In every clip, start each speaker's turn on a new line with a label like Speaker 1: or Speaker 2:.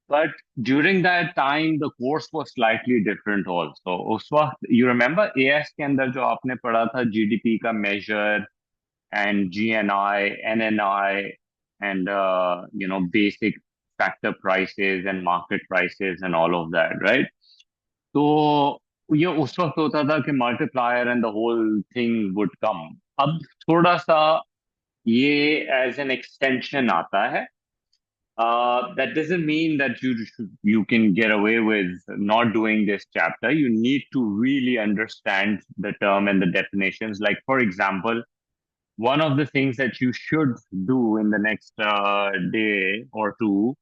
Speaker 1: But during that time, the course was slightly different also. उस वक्त, you remember AS के अंदर जो आपने पढ़ा था GDP का measure and GNI, NNI, and basic factor prices and market prices and all of that, right? तो ये उस वक्त होता था कि multiplier and the whole thing would come. अब थोड़ा सा ये as an extension आता है. That doesn't mean that you can get away with not doing this chapter. You need to really understand the term and the definitions. Like, for example, one of the things that you should do in the next day or two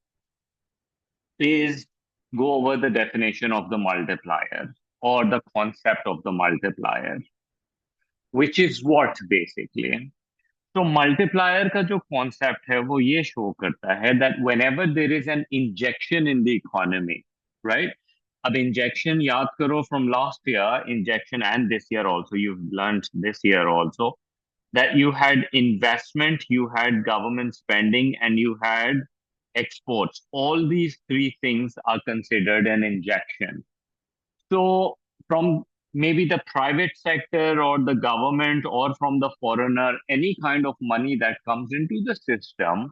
Speaker 1: is go over the definition of the multiplier or the concept of the multiplier, which is what basically. तो multiplier का जो concept है वो ये show करता है that when ever there is an injection in the economy, right? अब injection याद करो from last year, injection and this year also, you learn this year also that you had investment, you had government spending, and you had exports. All these three things are considered an injection. So, from maybe the private sector or the government or from the foreigner, any kind of money that comes into the system,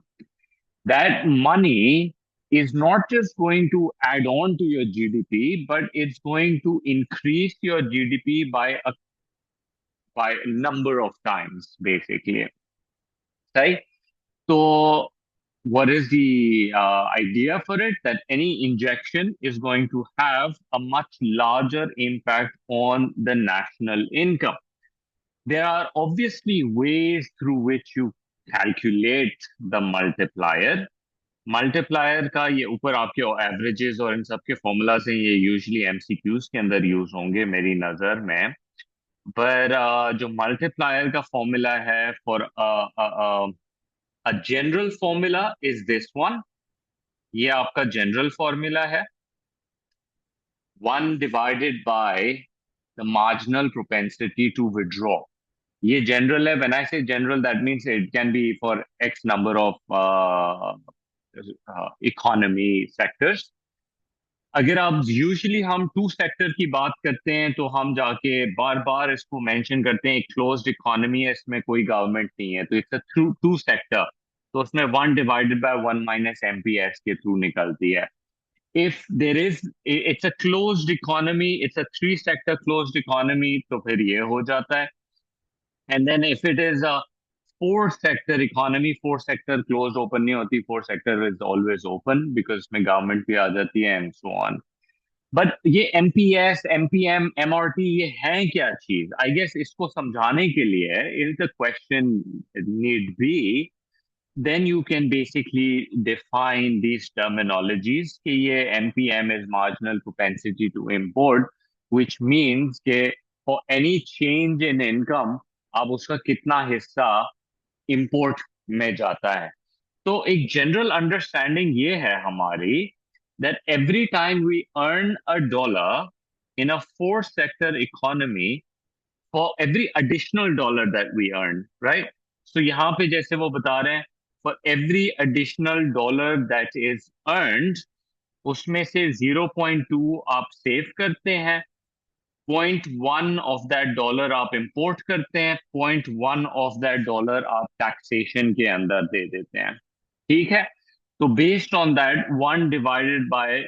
Speaker 1: that money is not just going to add on to your GDP, but it's going to increase your GDP by a number of times, basically. Right? So, what is the idea for it? That any injection is going to have a much larger impact on the national income. There are obviously ways through which you calculate the multiplier. Multiplier का ये ऊपर आपके averages और इन सब के formula से ये usually MCQs के अंदर यूज होंगे मेरी नजर में. पर जो मल्टीप्लायर का फॉर्मूला है for a general formula is this one. ये आपका जनरल फॉर्मूला है. 1 divided by the marginal propensity to withdraw. ये जनरल है. व्हेन आई से general, that means it can be for x number of economy sectors. अगर आप usually हम to sector की बात करते हैं तो हम जाके बार बार इसको मेंशन करते हैं, एक क्लोज्ड इकोनॉमी है, इसमें कोई गवर्नमेंट नहीं है, तो it's a through to sector. तो उसमें 1 divided by 1 - MPS के थ्रू निकलती है. If there is, it's a closed economy, it's a three sector closed economy, तो फिर ये हो जाता है. And then if it is a four sector economy, four sector closed open नहीं होती, four sector is always open because में government भी आ जाती है and so on. बट ये एमपीएस, एमपीएम, एमआरटी, ये है क्या चीज? आई गेस इसको समझाने के लिए if the question need be, then you can basically define these terminologies कि ये MPM is marginal propensity to import, which means कि for any change in income अब उसका कितना हिस्सा import में जाता है. तो एक जनरल अंडरस्टैंडिंग ये है हमारी that every time we earn a dollar in a four sector economy, for every additional dollar that we earn, right? So यहाँ पे जैसे वो बता रहे हैं, for every additional dollar that is earned, उसमें से 0.2 आप सेव करते हैं, 0.1 ऑफ दैट डॉलर आप इंपोर्ट करते हैं, 0.1 ऑफ दैट डॉलर आप टैक्सेशन के अंदर दे देते हैं. ठीक है? तो based on that 1 divided by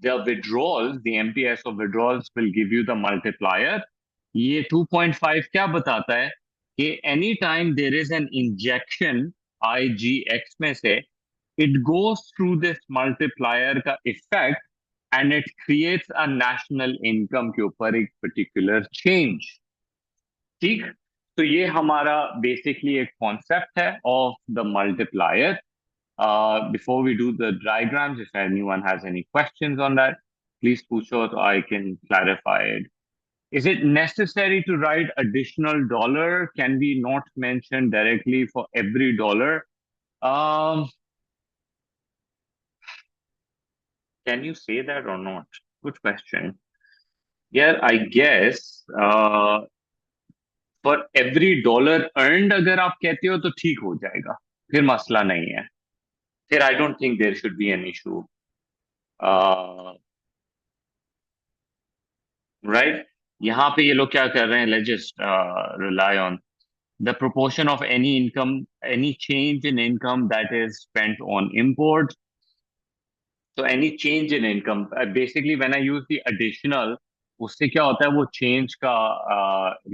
Speaker 1: the withdrawals, the MPS of withdrawals will give you the multiplier. ये 2.5 क्या बताता है कि any time there is an injection IGX में से, it goes through this multiplier का effect and it creates a national income के ऊपर एक particular change. ठीक? तो ये हमारा basically एक concept है of the multiplier. Before we do the diagrams, if anyone has any questions on that, please pucho so I can clarify it. Is it necessary to write additional dollar? Can we not mention directly for every dollar? Um, can you say that or not? Good question. Yeah, I guess for every dollar earned अगर आप कहते हो तो ठीक हो जाएगा, फिर मसला नहीं है. फिर I don't think there should be an issue, right. यहाँ पे ये लोग क्या कर रहे हैं, let's just rely on the proportion of any income, any change in income that is spent on import. So any change in income, basically when I use the additional, उससे क्या होता है, वो change का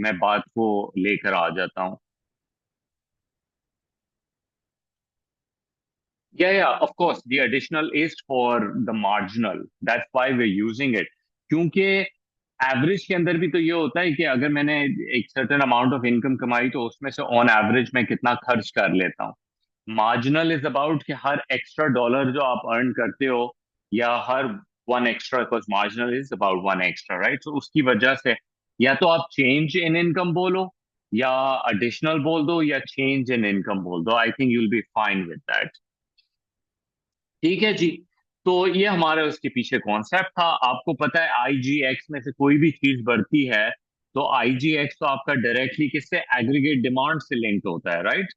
Speaker 1: मैं बात को लेकर आ जाता हूँ. Yeah, of course, the additional is for the marginal. That's why we're using it. क्योंकि एवरेज के अंदर भी तो ये होता है कि अगर मैंने एक सर्टेन अमाउंट ऑफ इनकम कमाई तो उसमें से ऑन एवरेज मैं कितना खर्च कर लेता हूँ. मार्जिनल इज अबाउट कि हर एक्स्ट्रा डॉलर जो आप अर्न करते हो, या हर one extra, because marginal is about one extra, right. तो उसकी वजह से या तो आप चेंज इन इनकम बोलो, या एडिशनल बोल दो, या चेंज इन इनकम बोल दो. I think you will be fine with that. ठीक है जी. तो ये हमारा उसके पीछे कॉन्सेप्ट था. आपको पता है आईजीएक्स में से कोई भी चीज बढ़ती है तो आईजीएक्स तो आपका डायरेक्टली किससे, एग्रीगेट डिमांड से लिंक होता है, right.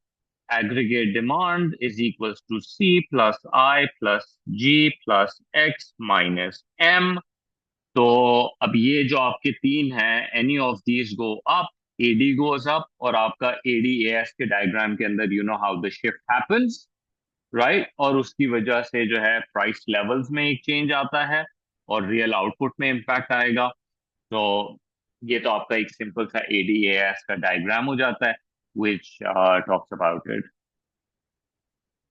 Speaker 1: aggregate demand is equals to C plus I plus G plus X minus M. तो अब ये जो आपके तीन हैं, any of these go up, AD goes up, और आपका ADAS के डायग्राम के अंदर you know how the shift happens, right. और उसकी वजह से जो है प्राइस लेवल्स में एक चेंज आता है और रियल आउटपुट में इम्पैक्ट आएगा. तो ये तो आपका एक सिंपल सा ADAS का डायग्राम हो जाता है which talks about it.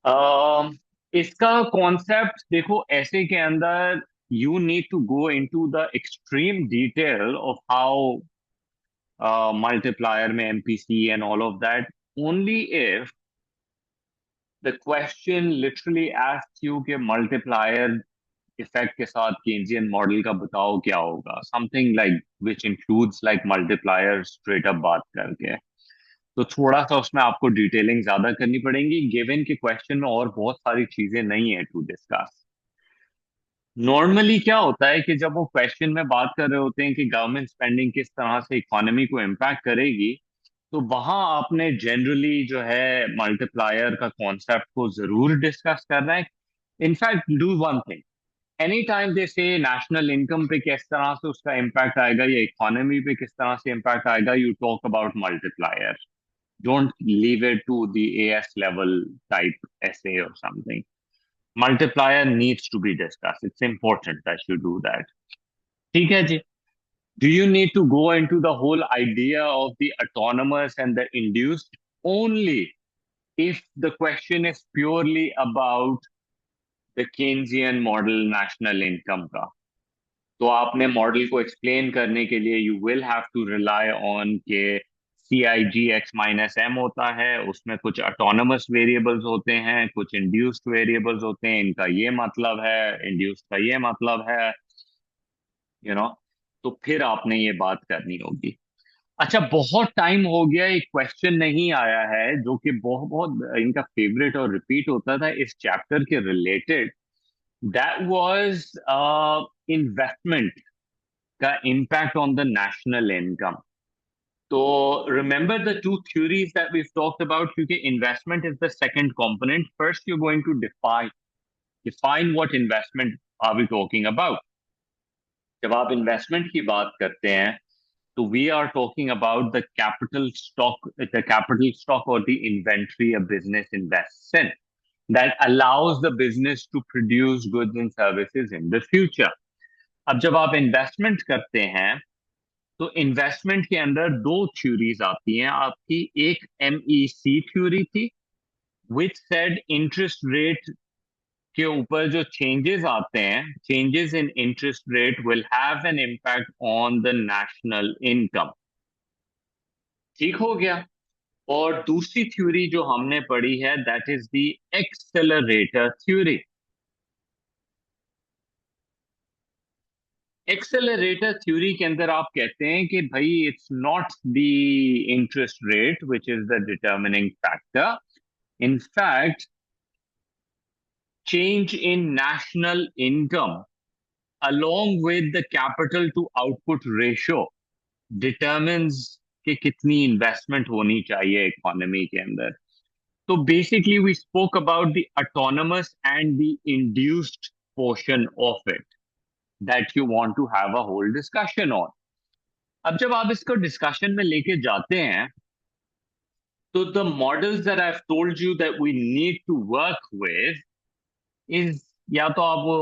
Speaker 1: अम, इसका कॉन्सेप्ट देखो, ऐसे के अंदर you need to go into the extreme detail of how multiplier में MPC and all of that, only if the question literally asks you कि मल्टीप्लायर इफेक्ट के साथ केन्जियन मॉडल का बताओ क्या होगा, something like which includes like multiplier straight up बात करके. तो थोड़ा सा उसमें आपको डिटेलिंग ज्यादा करनी पड़ेगी, गिवन के क्वेश्चन में और बहुत सारी चीजें नहीं है टू डिस्कस. नॉर्मली क्या होता है कि जब वो क्वेश्चन में बात कर रहे होते हैं कि गवर्नमेंट स्पेंडिंग किस तरह से इकोनॉमी को इम्पैक्ट करेगी, तो वहां आपने जनरली जो है मल्टीप्लायर का कॉन्सेप्ट को जरूर डिस्कस करना है. In fact do one thing, any time they say national income पे किस तरह से उसका इम्पैक्ट आएगा या इकोनॉमी पे किस तरह से इम्पैक्ट आएगा, you talk about multiplier. Don't leave it to the AS level type essay or something. Multiplier needs to be discussed. It's important that you do that. ठीक है जी. Do you need to go into the whole idea of the autonomous and the induced only if the question is purely about the Keynesian model national income का? तो आपने model को explain करने के लिए you will have to rely on के CIG X-M होता है, उसमें कुछ ऑटोनमस वेरिएबल्स होते हैं, कुछ इंड्यूस्ड वेरिएबल्स होते हैं, इनका ये मतलब है, इंड्यूस्ड का ये मतलब है, यू नो. तो फिर आपने ये बात करनी होगी. अच्छा, बहुत टाइम हो गया एक क्वेश्चन नहीं आया है जो कि बहुत बहुत इनका फेवरेट और रिपीट होता था इस चैप्टर के रिलेटेड. दैट वाज इन्वेस्टमेंट का impact on the national income. So remember the two theories that we've talked about, क्योंकि investment is the second component. First, you're going to define what investment are we talking about. जब आप investment की बात करते हैं तो we are talking about the capital stock or the inventory a business invests in that allows the business to produce goods and services in the future. अब जब आप इन्वेस्टमेंट करते हैं तो इन्वेस्टमेंट के अंदर दो थ्योरीज आती हैं आपकी. एक MEC थ्योरी थी विच सेड इंटरेस्ट रेट के ऊपर जो चेंजेस आते हैं, changes in interest rate will have an impact on the national income. ठीक हो गया. और दूसरी थ्योरी जो हमने पढ़ी है that is the accelerator theory. Accelerator theory के अंदर आप कहते हैं कि भाई it's not the interest rate which is the determining factor. In fact, change in national income along with the capital to output ratio determines कि कितनी investment होनी चाहिए इकोनॉमी के अंदर. So basically, we spoke about the autonomous and the induced portion of it that you want to have a whole discussion on. अब जब आप इसको डिस्कशन में लेके जाते हैं, तो the models that I've told you that we need to work with is या तो आप वो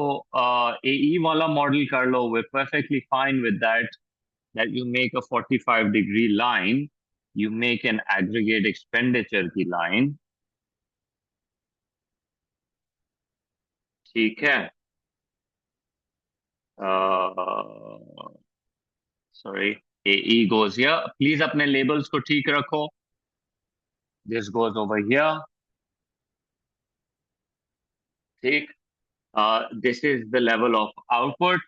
Speaker 1: AE वाला मॉडल कर लो, we're perfectly fine with that you make a 45-degree line, you make an aggregate expenditure की line, ठीक है. Sorry, AE goes here. Please अपने labels को ठीक रखो. This goes over here. ठीक. This is the level of output.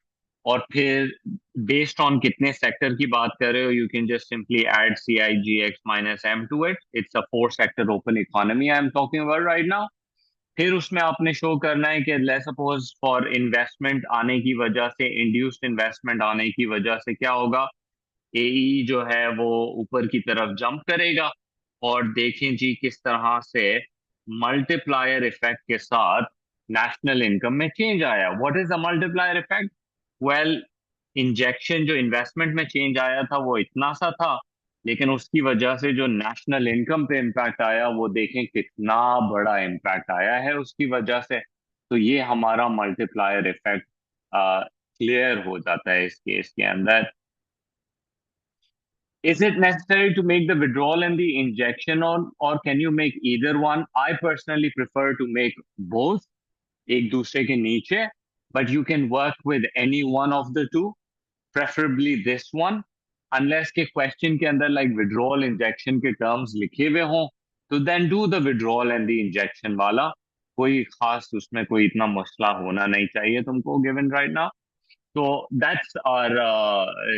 Speaker 1: और फिर based on कितने sector की बात कर रहे हो, you can just simply add CIGX minus M to it. It's a 4-sector open economy I'm talking about right now. फिर उसमें आपने शो करना है कि लेट्स सपोज फॉर इन्वेस्टमेंट आने की वजह से, इंड्यूस्ड इन्वेस्टमेंट आने की वजह से क्या होगा, एई जो है वो ऊपर की तरफ जंप करेगा. और देखें जी किस तरह से मल्टीप्लायर इफेक्ट के साथ नेशनल इनकम में चेंज आया. What is the multiplier effect? Well, injection जो इन्वेस्टमेंट में चेंज आया था वो इतना सा था, लेकिन उसकी वजह से जो नेशनल इनकम पे इम्पैक्ट आया वो देखें कितना बड़ा इम्पैक्ट आया है उसकी वजह से. तो ये हमारा मल्टीप्लायर इफेक्ट क्लियर हो जाता है इस केस के अंदर. Is it necessary to make the withdrawal and the injection on, or can you make either one? I personally prefer to make both, एक दूसरे के नीचे, but you can work with any one of the two, preferably this one, unless के question के अंदर like withdrawal injection के terms लिखे हुए हों, तो then do the withdrawal and the injection वाला. कोई खास उसमें कोई इतना मसला होना नहीं चाहिए तुमको given right now. So that's our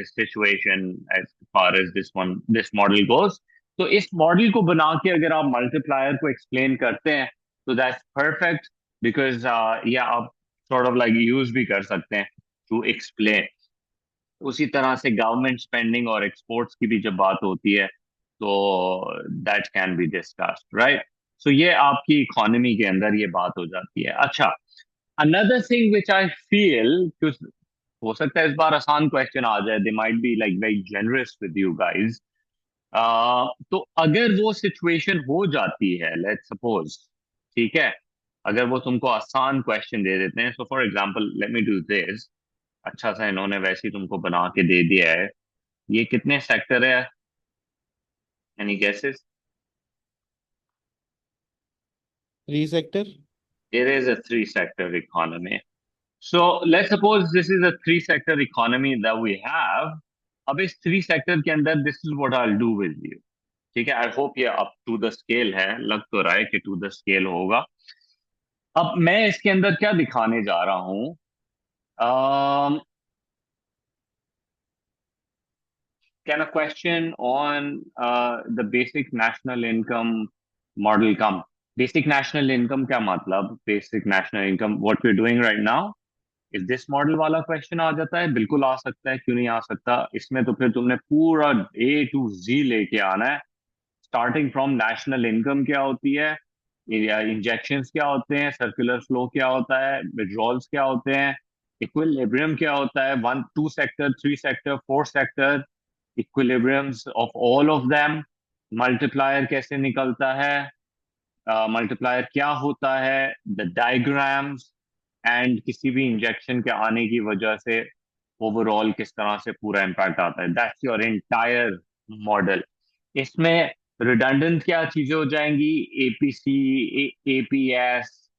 Speaker 1: situation as far as this model goes. तो इस मॉडल को बना के अगर आप मल्टीप्लायर को एक्सप्लेन करते हैं, तो दैट्स परफेक्ट, बिकॉज या आप सॉर्ट ऑफ लाइक यूज भी कर सकते हैं टू एक्सप्लेन. उसी तरह से गवर्नमेंट स्पेंडिंग और एक्सपोर्ट्स की भी जब बात होती है, तो that can be discussed, right. So ये आपकी इकोनॉमी के अंदर ये बात हो जाती है. अच्छा, another thing which I feel, हो सकता है इस बार आसान क्वेश्चन आ जाए, they might be like very generous with you guys. तो अगर वो सिचुएशन हो जाती है, लेट्स सपोज, ठीक है, अगर वो तुमको आसान क्वेश्चन दे देते हैं, so for example let me do this. अच्छा सा इन्होंने वैसे ही तुमको बना के दे दिया है. ये कितने सेक्टर है? Any guesses?
Speaker 2: 3 sector.
Speaker 1: It is a 3-sector economy. So let's suppose this is a 3-sector economy that we have. अब इस 3 सेक्टर के अंदर this is what I will do with you. ठीक है, आई होप ये up to the scale है, लग तो रहा है कि टू द स्केल होगा. अब मैं इसके अंदर क्या दिखाने जा रहा हूं, can a question on the basic national income model come? Basic national income क्या मतलब? Basic national income what we are doing right now, is this model वाला क्वेश्चन आ जाता है? बिल्कुल आ सकता है, क्यों नहीं आ सकता. इसमें तो फिर तुमने पूरा A to Z लेके आना है, स्टार्टिंग फ्रॉम नेशनल इनकम क्या होती है, इंजेक्शंस क्या होते हैं, सर्कुलर फ्लो क्या होता है, विड्रॉल्स क्या होते हैं, इक्विलिब्रियम क्या होता है, 1 2 sector 3 sector 4 sector, equilibriums of all of them, multiplier कैसे निकलता है, मल्टीप्लायर क्या होता है, द डायग्राम्स, एंड किसी भी इंजेक्शन के आने की वजह से ओवरऑल किस तरह से पूरा इम्पैक्ट आता है. That's your entire model. इसमें रिडंडेंट क्या चीजें हो जाएंगी? एपीसी, एपीएस,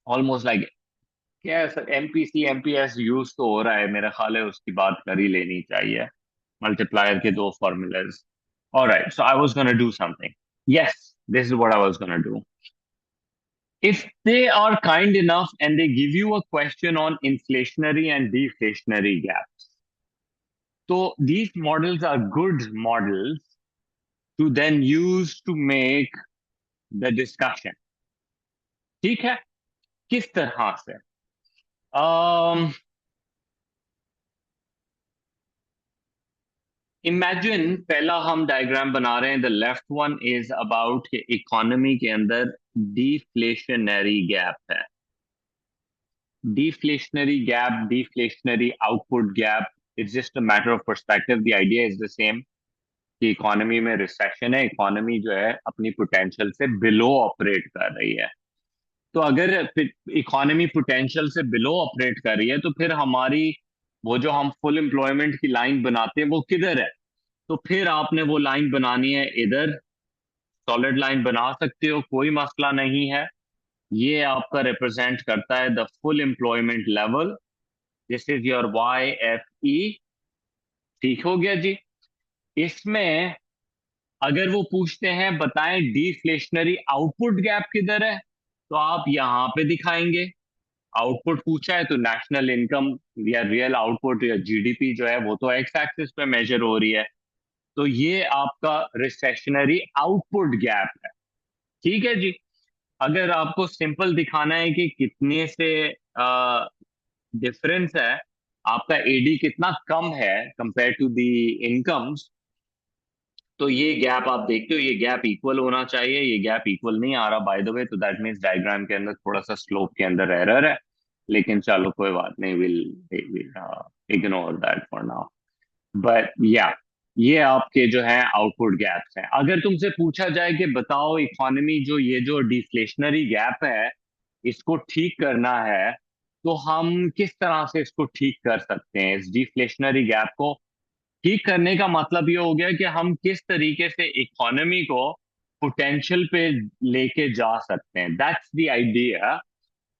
Speaker 1: ऑलमोस्ट लाइक क्या है सर, एमपीसी एमपीएस यूज तो हो रहा है, मेरा ख्याल है उसकी बात कर ही लेनी चाहिए. मल्टीप्लायर के दो formulas. Alright, so I was gonna do something. Yes, this is what I was gonna do. If they are kind enough and they give you a question on inflationary and deflationary gaps, so these models are good models to then use to make the discussion. ठीक है, किस तरह से? um, imagine पहला हम diagram बना रहे हैं, the left one is about कि इकोनॉमी के अंदर डिफ्लेशनरी गैप है। Deflationary gap, deflationary output gap, it's just a matter of perspective, the idea is the same कि इकोनॉमी में रिसेशन है, इकोनॉमी जो है अपनी पोटेंशियल से बिलो ऑपरेट कर रही है। तो अगर इकोनॉमी पोटेंशियल से बिलो ऑपरेट कर रही है तो फिर हमारी वो जो हम फुल एम्प्लॉयमेंट की लाइन बनाते हैं वो किधर है? तो फिर आपने वो लाइन बनानी है इधर, सॉलिड लाइन बना सकते हो, कोई मसला नहीं है। ये आपका रिप्रेजेंट करता है the full employment level. This is your Y F E. ठीक हो गया जी। इसमें अगर वो पूछते हैं बताएं डिफ्लेशनरी आउटपुट गैप किधर है, तो आप यहां पे दिखाएंगे। आउटपुट पूछा है तो नेशनल इनकम या रियल आउटपुट या जीडीपी जो है वो तो एक्स एक्सिस पे मेजर हो रही है। तो ये आपका रिसेशनरी आउटपुट गैप है। ठीक है जी। अगर आपको सिंपल दिखाना है कि कितने से डिफरेंस है, आपका एडी कितना कम है कंपेयर टू द इनकम्स, तो ये गैप आप देखते हो, ये गैप इक्वल होना चाहिए। ये गैप इक्वल नहीं आ रहा बाय द वे, तो दैट मीन्स डायग्राम के अंदर थोड़ा सा स्लोप के अंदर एरर है। लेकिन चलो कोई बात नहीं, will ignore that for now. But या ये आपके जो है आउटपुट गैप्स हैं। अगर तुमसे पूछा जाए कि बताओ इकोनॉमी जो ये जो डिफ्लेशनरी गैप है इसको ठीक करना है, तो हम किस तरह से इसको ठीक कर सकते हैं? इस डिफ्लेशनरी गैप को ठीक करने का मतलब ये हो गया कि हम किस तरीके से इकोनॉमी को पोटेंशियल पे लेके जा सकते हैं, दैट्स द आइडिया।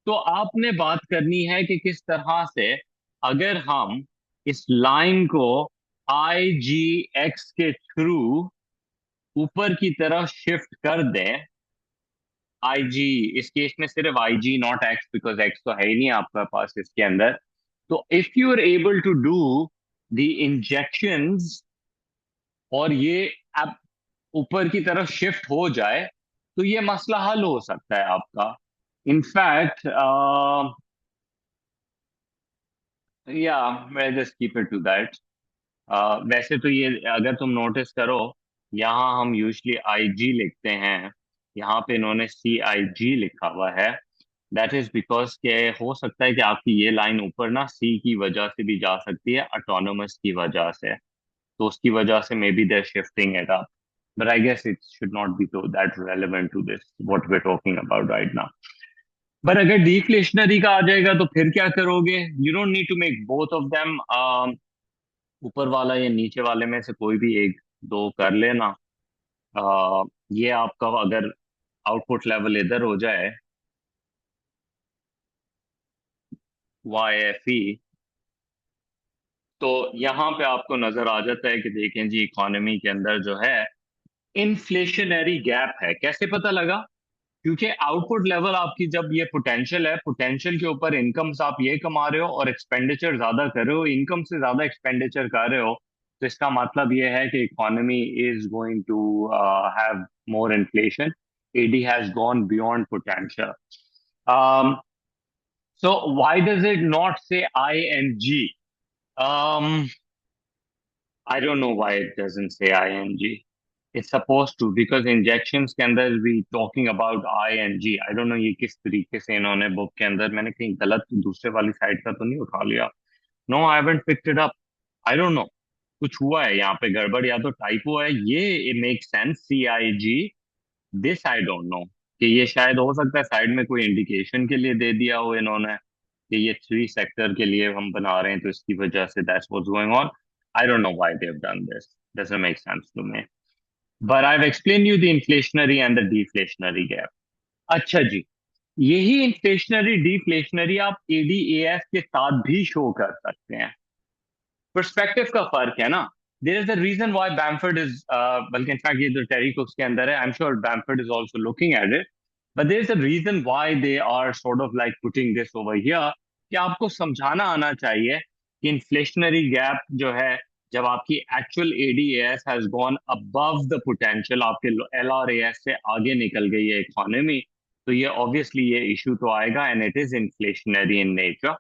Speaker 1: तो आपने बात करनी है कि किस तरह से अगर हम इस लाइन को आई जी एक्स के थ्रू ऊपर की तरफ शिफ्ट कर दें। आई जी, इस केस में सिर्फ I G not X, because X तो है ही नहीं आपका पास इसके अंदर। तो if you are able to do the injections और ये अब ऊपर की तरफ शिफ्ट हो जाए, तो ये मसला हल हो सकता है आपका। इनफैक्ट या मैं just keep it to that. वैसे तो ये अगर तुम नोटिस करो, यहाँ हम यूजली आई जी लिखते हैं, यहाँ पे इन्होंने सी आई जी लिखा हुआ है। दैट इज बिकॉज के हो सकता है कि आपकी ये लाइन ऊपर ना सी की वजह से भी जा सकती है, ऑटोनोमस की वजह से। तो उसकी वजह से may be there shifting it up, but I guess it should not be तो that relevant to this what we talking about right now. But अगर डिफ्लेशनरी का आ जाएगा तो फिर क्या करोगे? You don't need to make both of them, ऊपर वाला या नीचे वाले में से कोई भी एक दो कर लेना। ये आपका अगर आउटपुट लेवल इधर हो जाए वाई एफ ई, तो यहाँ पे आपको नजर आ जाता है कि देखें जी इकोनॉमी के अंदर जो है इन्फ्लेशनरी गैप है। कैसे पता लगा? क्योंकि आउटपुट लेवल आपकी जब ये पोटेंशियल है, पोटेंशियल के ऊपर इनकम्स आप ये कमा रहे हो और एक्सपेंडिचर ज्यादा कर रहे हो, इनकम से ज्यादा एक्सपेंडिचर कर रहे हो, तो इसका मतलब ये है कि economy is going to have more inflation. AD has gone beyond potential. So why does it not say I N G? um I don't know why it doesn't say ING. It's supposed to, because injections के अंदर we talking about ING. I don't know ये किस तरीके से इन्होंने book के अंदर, मैंने कहीं गलत दूसरे वाली साइड का तो नहीं उठा लिया? No, I haven't picked it up. I don't know. कुछ हुआ है यहाँ पे गड़बड़, या तो टाइपो है ये। it makes sense CIG, this I don't know। कि ये शायद हो सकता है साइड में कोई इंडिकेशन के लिए दे दिया हो इन्होंने कि ये थ्री सेक्टर के लिए हम बना रहे हैं, तो इसकी वजह से that's what's going on. I don't know why they have done this, doesn't make sense to me. But I have explain you the inflationary and the deflationary gap. अच्छा जी, यही इन्फ्लेशनरी डिफ्लेशनरी आप एडीएएफ के साथ भी शो कर सकते हैं। पर्सपेक्टिव का फर्क है ना। There is a reason why Bamford is, बल्कि इनफैक्ट ये जो टेरी कुक्स के अंदर है, I am sure Bamford is also looking at it, but there is a reason why they are sort of like putting this over here, कि आपको समझाना आना चाहिए कि इन्फ्लेशनरी गैप जो है, जब आपकी actual ADS has gone above the potential, आपके एलआरएएस से आगे निकल गई है इकोनॉमी, तो ये ऑब्वियसली ये इशू तो आएगा, and it is inflationary in nature.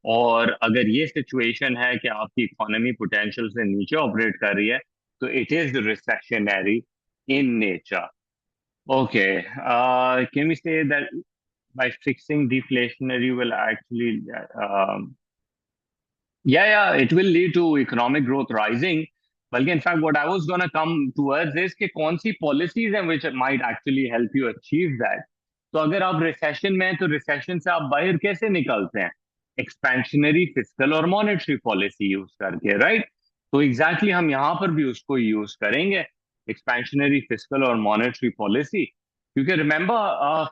Speaker 1: और अगर ये सिचुएशन है कि आपकी इकोनॉमी पोटेंशियल से नीचे ऑपरेट कर रही है, So it is recessionary in nature. Okay. Can we say that by fixing deflationary will actually, yeah, it will lead to economic growth rising. बल्कि in fact, what I was going to come towards is कि कौन सी policies हैं which might actually help you achieve that. तो अगर आप recession में हैं तो recession से आप बाहर कैसे निकलते हैं? Expansionary fiscal और monetary policy use करके, right? तो exactly हम यहाँ पर भी उसको use करेंगे, expansionary fiscal और monetary policy. क्योंकि remember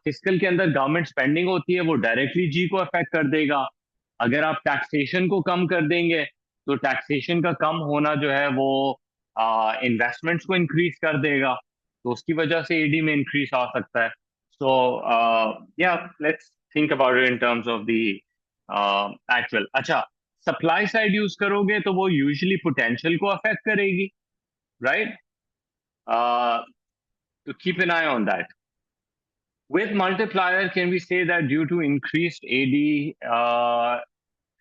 Speaker 1: fiscal के अंदर government spending होती है, वो directly G को affect कर देगा. अगर आप टैक्सेशन को कम कर देंगे तो टैक्सेशन का कम होना जो है वो इन्वेस्टमेंट्स को इंक्रीज कर देगा, तो उसकी वजह से एडी में इंक्रीज आ सकता है. सो या let's think about it in terms of the actual. अच्छा, सप्लाई साइड यूज करोगे तो वो यूजुअली पोटेंशियल को अफेक्ट करेगी, राइट? तो keep an I on that. With multiplier, can we say that due to increased AD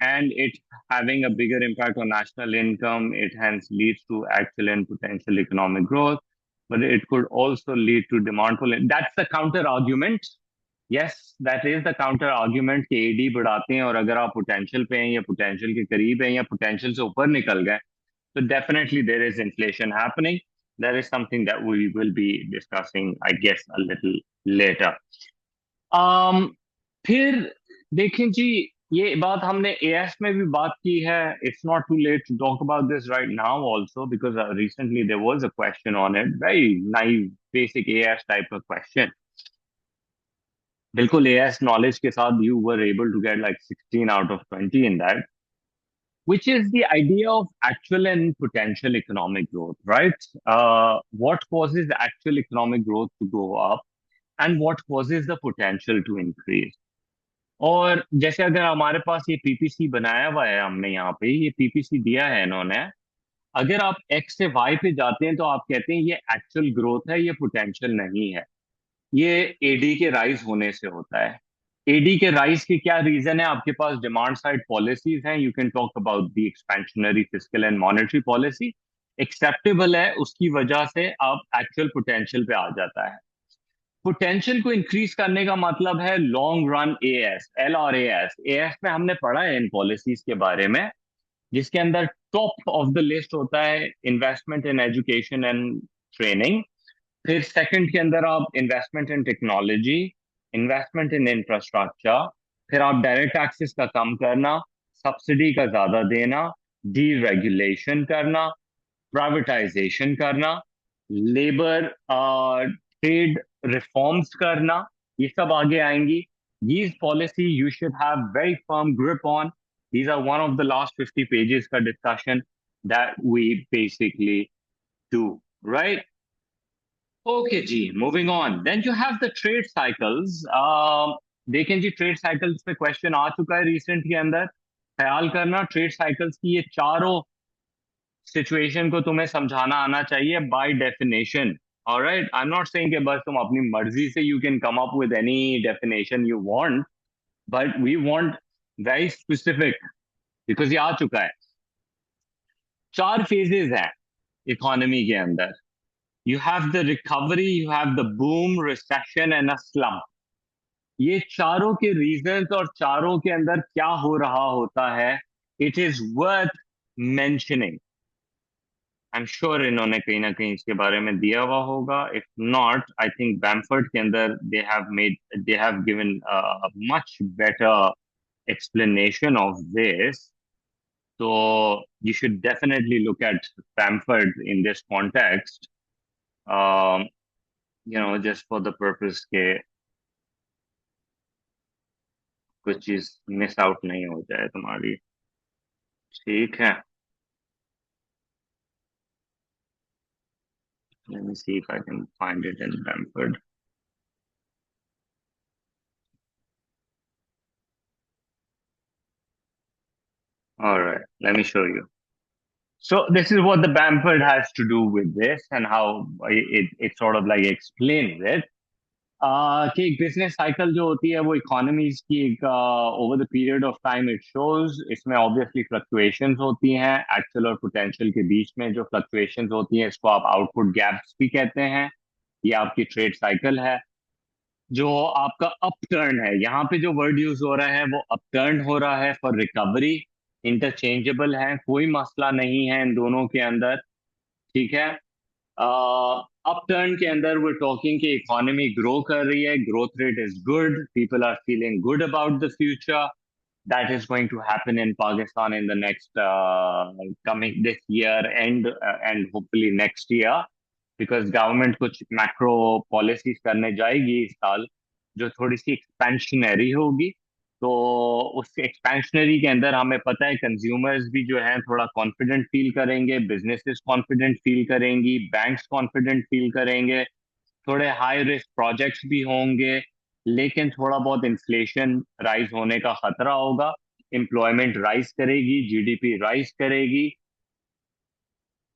Speaker 1: and it having a bigger impact on national income, it hence leads to actual and potential economic growth, but it could also lead to demand pull. That's the counter argument. Yes, that is the counter argument कि AD बढ़ाते हैं और अगर आप potential पे हैं या potential के करीब हैं या potential से ऊपर निकल गए, so definitely there is inflation happening. That is something that we will be discussing, I guess, a little later. फिर देखें जी, ये बात हमने एएस में भी बात की है. It's not too late to talk about this right now also because recently there was a question on it, very naive basic AS type of question. बिल्कुल एएस नॉलेज के साथ you were able to get like 16 out of 20 in that, which is the idea of actual and potential economic growth, right? What causes the actual economic growth to go up and what causes the potential to increase? और जैसे अगर हमारे पास ये PPC बनाया हुआ है, हमने यहाँ पे ये पीपीसी दिया है इन्होंने, अगर आप एक्स से वाई पे जाते हैं तो आप कहते हैं ये एक्चुअल ग्रोथ है, ये पोटेंशियल नहीं है, ये एडी के राइज होने से होता है. एडी के राइज के क्या रीजन है? आपके पास डिमांड साइड पॉलिसीज हैं. You can talk about the expansionary fiscal and monetary policy, acceptable है, उसकी वजह से आप एक्चुअल पोटेंशियल पे आ जाता है. पोटेंशियल को इंक्रीज करने का मतलब है लॉन्ग रन एएस, एल और एएस. एएस में हमने पढ़ा है इन पॉलिसीज के बारे में, जिसके अंदर टॉप ऑफ द लिस्ट होता है investment in education and training. फिर सेकंड के अंदर आप investment in technology, investment in infrastructure, फिर आप डायरेक्ट टैक्सेस का कम करना, सब्सिडी का ज्यादा देना, डीरेगुलेशन करना, प्राइवेटाइजेशन करना, लेबर ट्रेड रिफॉर्म्स करना, ये सब आगे आएंगी. These policy you should have very firm grip on. These are one of the last 50 pages का discussion that we basically do, right? Okay ji, moving on. Then you have the trade cycles. देखें जी, trade cycles पे question आ चुका है recent के अंदर. ख्याल करना, trade cycles की ये चारों सिचुएशन को तुम्हें समझाना आना चाहिए by definition. Alright, I am not saying कि बस तुम अपनी मर्जी से you can come up with any definition you want, but we want very specific because ये आ चुका है. 4 फेजेस हैं इकोनॉमी के अंदर. You have the recovery, you have the boom, recession and a slump. ये चारों के रीजंस और चारों के अंदर क्या हो रहा होता है, it is worth mentioning. I'm sure इन्होंने कहीं ना कहीं इसके बारे में दिया हुआ होगा. If not, I think Bamford के अंदर they have given a much better explanation of this. So you should definitely look at Bamford in this context. Just for the purpose के कुछ चीज मिस आउट नहीं हो जाए तुम्हारी. ठीक है, let me see if I can find it in Bamford. All right, let me show you. So this is what the Bamford has to do with this and how it sort of like explains it. कि एक business cycle जो होती है वो economies की एक over the period of time it shows, इसमें obviously fluctuations होती हैं, एक्चुअल और पोटेंशियल के बीच में जो फ्लक्चुएशंस होती हैं इसको आप आउटपुट गैप्स भी कहते हैं। ये आपकी ट्रेड साइकिल है। जो आपका अपटर्न है, यहाँ पे जो वर्ड यूज हो रहा है वो अपटर्न हो रहा है फॉर रिकवरी। इंटरचेंजेबल है, कोई मसला नहीं है इन दोनों के अंदर। ठीक है। अपटर्न के अंदर वो टॉकिंग की इकोनॉमी ग्रो कर रही है, growth rate is good, people are feeling good about the future that is going to happen in Pakistan in the next coming this year and hopefully next year, because government कुछ macro policies करने जाएगी इस साल जो थोड़ी सी expansionary होगी। तो उस एक्सपेंशनरी के अंदर हमें पता है कंज्यूमर्स भी जो है थोड़ा कॉन्फिडेंट फील करेंगे, बिजनेसेस कॉन्फिडेंट फील करेंगी, बैंक्स कॉन्फिडेंट फील करेंगे, थोड़े हाई रिस्क प्रोजेक्ट्स भी होंगे, लेकिन थोड़ा बहुत इन्फ्लेशन राइज होने का खतरा होगा। एम्प्लॉयमेंट राइज करेगी, जीडीपी राइज करेगी।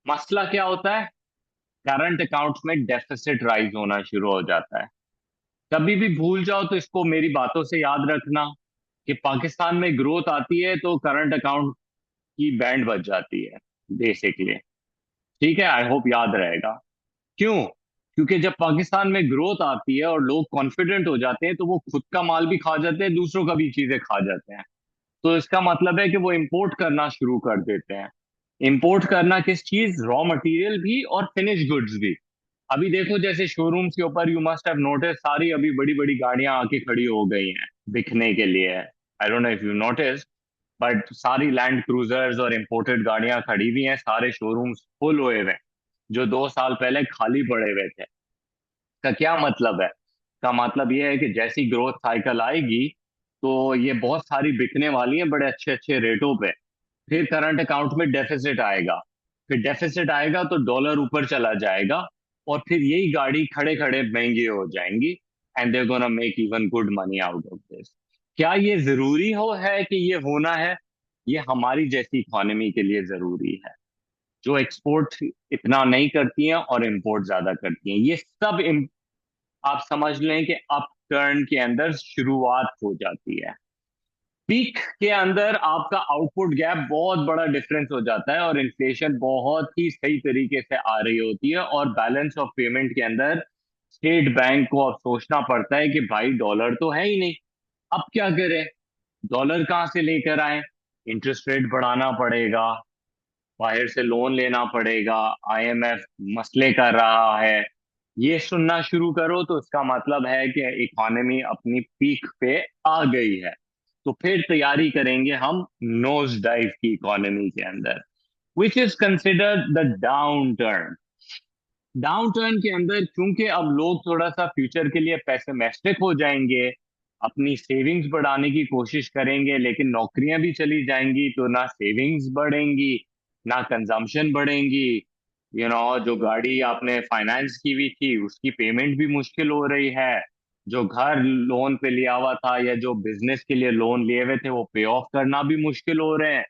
Speaker 1: मसला क्या होता है? करंट अकाउंट्स में डेफिसिट राइज होना शुरू हो जाता है। कभी भी भूल जाओ तो इसको मेरी बातों से याद रखना कि पाकिस्तान में ग्रोथ आती है तो करंट अकाउंट की बैंड बज जाती है बेसिकली। ठीक है, आई होप याद रहेगा। क्यों? क्योंकि जब पाकिस्तान में ग्रोथ आती है और लोग कॉन्फिडेंट हो जाते हैं तो वो खुद का माल भी खा जाते हैं, दूसरों का भी चीजें खा जाते हैं। तो इसका मतलब है कि वो इंपोर्ट करना शुरू कर देते हैं। इंपोर्ट करना किस चीज? रॉ मटेरियल भी और फिनिश गुड्स भी। अभी देखो जैसे शोरूम्स के ऊपर यू मस्ट हैव नोटिस सारी अभी बड़ी बड़ी गाड़ियां आके खड़ी हो गई हैं बिकने के लिए। आई don't know if you notice, but सारी लैंड क्रूजर्स और इंपोर्टेड गाड़ियां खड़ी हुई हैं, सारे शोरूम्स फुल हुए हुए हैं जो 2 साल पहले खाली पड़े हुए थे। का क्या मतलब है? का मतलब ये है कि जैसी ग्रोथ साइकिल आएगी तो ये बहुत सारी बिकने वाली है बड़े अच्छे अच्छे रेटों पे। फिर करंट अकाउंट में डेफिसिट आएगा, फिर डेफिसिट आएगा तो डॉलर ऊपर चला जाएगा, और फिर यही गाड़ी खड़े खड़े महंगी हो जाएंगी, and there gonna make even good money out of this. क्या ये जरूरी हो है कि ये होना है? ये हमारी जैसी इकोनॉमी के लिए जरूरी है जो एक्सपोर्ट इतना नहीं करती हैं और इंपोर्ट ज्यादा करती हैं। ये सब आप समझ लें कि अपटर्न के अंदर शुरुआत हो जाती है। पीक के अंदर आपका आउटपुट गैप बहुत बड़ा डिफरेंस हो जाता है और इन्फ्लेशन बहुत ही सही तरीके से आ रही होती है, और बैलेंस ऑफ पेमेंट के अंदर स्टेट बैंक को अब सोचना पड़ता है कि भाई डॉलर तो है ही नहीं, अब क्या करें? डॉलर कहाँ से लेकर आए? इंटरेस्ट रेट बढ़ाना पड़ेगा, बाहर से लोन लेना पड़ेगा, आईएमएफ मसले कर रहा है। ये सुनना शुरू करो तो इसका मतलब है कि इकोनॉमी अपनी पीक पे आ गई है। तो फिर तैयारी करेंगे हम नोज डाइव की इकोनॉमी के अंदर, which is considered the down turn. Down turn के अंदर क्योंकि अब लोग थोड़ा सा फ्यूचर के लिए पैसिमिस्टिक हो जाएंगे, अपनी सेविंग्स बढ़ाने की कोशिश करेंगे, लेकिन नौकरियां भी चली जाएंगी तो ना सेविंग्स बढ़ेंगी ना कंजम्पशन बढ़ेंगी। जो गाड़ी आपने फाइनेंस की हुई थी उसकी पेमेंट भी मुश्किल हो रही है, जो घर लोन पे लिया हुआ था या जो बिजनेस के लिए लोन लिए हुए थे वो पे ऑफ करना भी मुश्किल हो रहे हैं।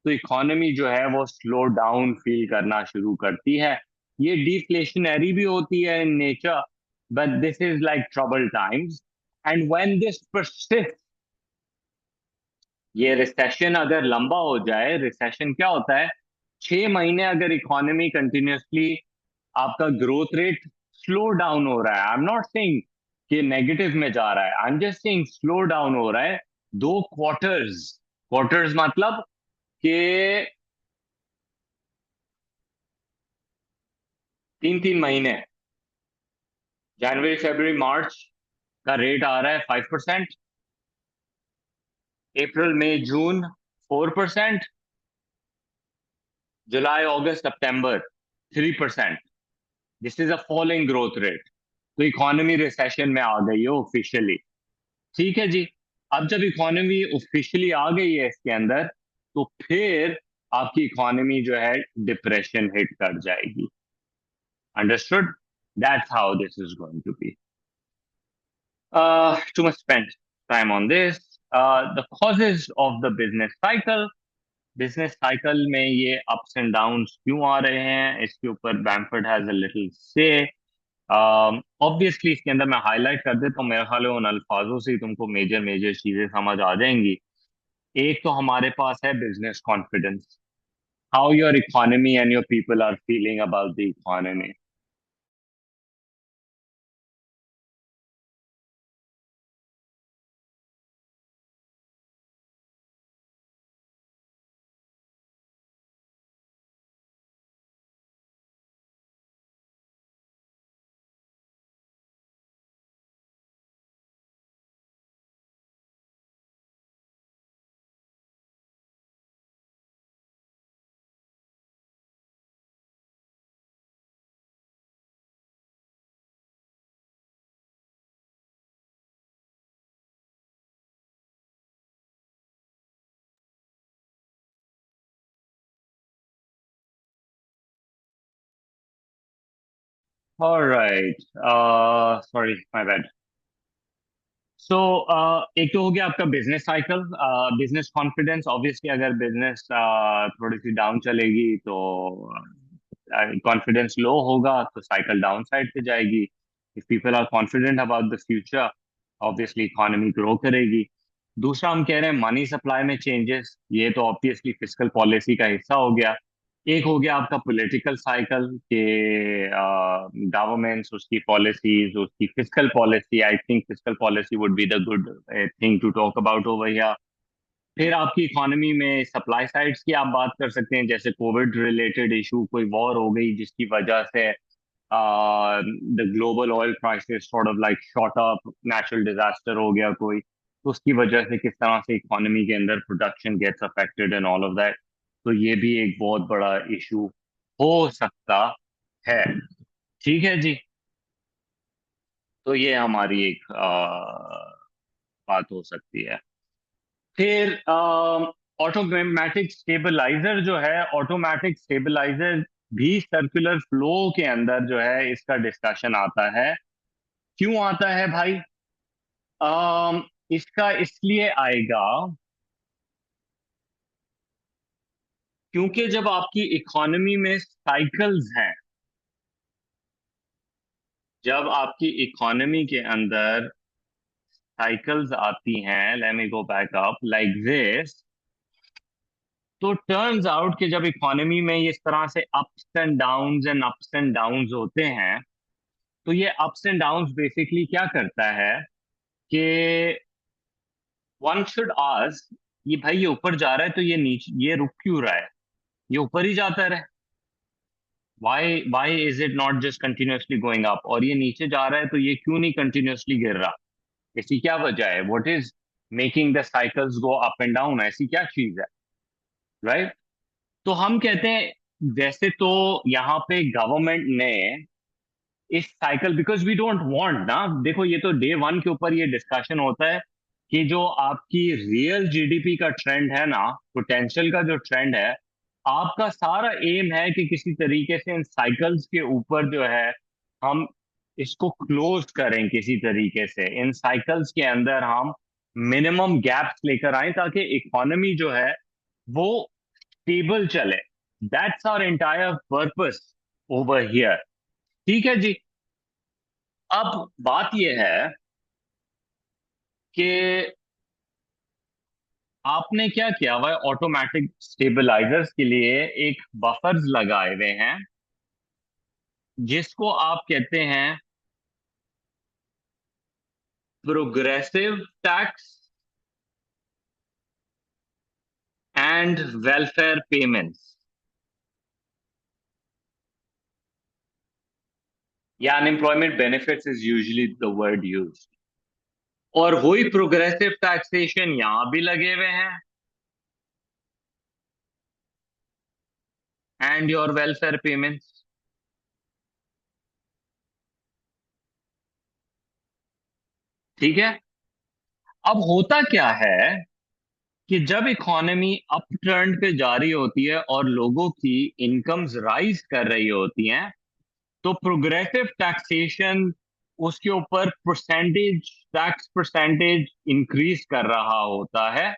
Speaker 1: तो इकोनॉमी जो है वो स्लो डाउन फील करना शुरू करती है। ये डिफ्लेशनरी भी होती है in nature, but this is like trouble times. And when this persist, ये रिसेशन अगर लंबा हो जाए, रिसेशन क्या होता है? 6 महीने अगर इकोनॉमी कंटिन्यूसली आपका ग्रोथ रेट स्लो डाउन हो रहा है, आई एम नॉट सेइंग कि नेगेटिव में जा रहा है, I am just saying slow down हो रहा है। 2 क्वार्टर्स, क्वार्टर्स मतलब कि 3 3 महीने, जनवरी फरवरी मार्च का रेट आ रहा है 5%, अप्रैल मई जून 4%, जुलाई अगस्त सितंबर 3%। This is a falling growth rate. तो इकोनॉमी रिसेशन में आ गई है ऑफिशियली। ठीक है जी। अब जब इकोनॉमी ऑफिशियली आ गई है इसके अंदर, तो फिर आपकी इकोनॉमी जो है डिप्रेशन हिट कर जाएगी। Understood? That's how this is going to be. Too much spent time on this. The causes of the business cycle. Business cycle में ये अप्स एंड डाउन्स क्यों आ रहे हैं, इसके ऊपर बैम्फर्ड हैज अ लिटिल से। ऑब्वियसली इसके अंदर मैं हाईलाइट कर देता हूँ, मेरे ख्याल है उन अल्फाजों से ही तुमको मेजर मेजर चीजें समझ आ जाएंगी। एक तो हमारे पास है business confidence, how your economy and your people are feeling about the economy. Alright, sorry my bad. So एक तो हो गया आपका business cycle, business confidence. Obviously अगर बिजनेस थोड़ी सी डाउन चलेगी तो कॉन्फिडेंस लो होगा तो साइकिल डाउन साइड पे जाएगी। If people are confident about the future, obviously economy grow करेगी। दूसरा हम कह रहे हैं मनी सप्लाई में चेंजेस, ये तो ऑब्वियसली फिस्कल पॉलिसी का हिस्सा हो गया। एक हो गया आपका पॉलिटिकल साइकिल के गवर्नमेंट्स, उसकी पॉलिसीज, उसकी fiscal policy. I think fiscal policy would be the good thing to talk about over here. फिर आपकी इकोनॉमी में सप्लाई साइड्स की आप बात कर सकते हैं, जैसे कोविड रिलेटेड इशू, कोई वॉर हो गई जिसकी वजह से the global oil prices sort of like shot up, natural disaster हो गया कोई, तो उसकी वजह से किस तरह से इकोनॉमी के अंदर production gets affected and all of that. तो ये भी एक बहुत बड़ा इशू हो सकता है। ठीक है जी। तो ये हमारी एक बात हो सकती है। फिर ऑटोमेटिक स्टेबलाइजर जो है, ऑटोमेटिक स्टेबलाइजर भी सर्कुलर फ्लो के अंदर जो है इसका डिस्कशन आता है। क्यों आता है भाई? इसका इसलिए आएगा क्योंकि जब आपकी इकोनॉमी में साइकिल्स हैं, जब आपकी इकोनॉमी के अंदर साइकिल्स आती हैं, let me go back up like this. तो टर्न्स आउट कि जब इकोनॉमी में इस तरह से अप्स एंड डाउन्स होते हैं, तो ये अप्स एंड डाउन्स बेसिकली क्या करता है कि वन शुड आस्क, ये भाई ये ऊपर जा रहा है तो ये नीचे, ये रुक क्यों रहा है? ये ऊपर ही जाता रहे। Why is it not just continuously going up? और ये नीचे जा रहा है तो ये क्यों नहीं कंटिन्यूअसली गिर रहा? इसकी क्या वजह है? What is making the cycles go up and down? ऐसी क्या चीज है? राइट। तो हम कहते हैं, वैसे तो यहाँ पे गवर्नमेंट ने इस cycle, because we don't want ना, देखो ये तो डे वन के ऊपर ये डिस्कशन होता है कि जो आपकी रियल जीडीपी का ट्रेंड है ना, पोटेंशियल का जो ट्रेंड है, आपका सारा एम है कि किसी तरीके से इन साइकिल्स के ऊपर जो है हम इसको क्लोज करें, किसी तरीके से इन साइकिल्स के अंदर हम मिनिमम गैप्स लेकर आए ताकि इकोनॉमी जो है वो स्टेबल चले। That's our entire purpose over here. ठीक है जी। अब बात यह है कि आपने क्या किया हुआ है, ऑटोमेटिक स्टेबलाइजर्स के लिए एक बफर्स लगाए हुए हैं जिसको आप कहते हैं progressive tax and welfare payments, या unemployment benefits is usually the word use. और वही प्रोग्रेसिव टैक्सेशन यहां भी लगे हुए हैं, एंड योर वेलफेयर पेमेंट्स। ठीक है। अब होता क्या है कि जब इकोनॉमी अप ट्रेंड पे जा रही होती है और लोगों की इनकम्स राइज कर रही होती हैं, तो प्रोग्रेसिव टैक्सेशन उसके ऊपर परसेंटेज, टैक्स परसेंटेज इंक्रीज कर रहा होता है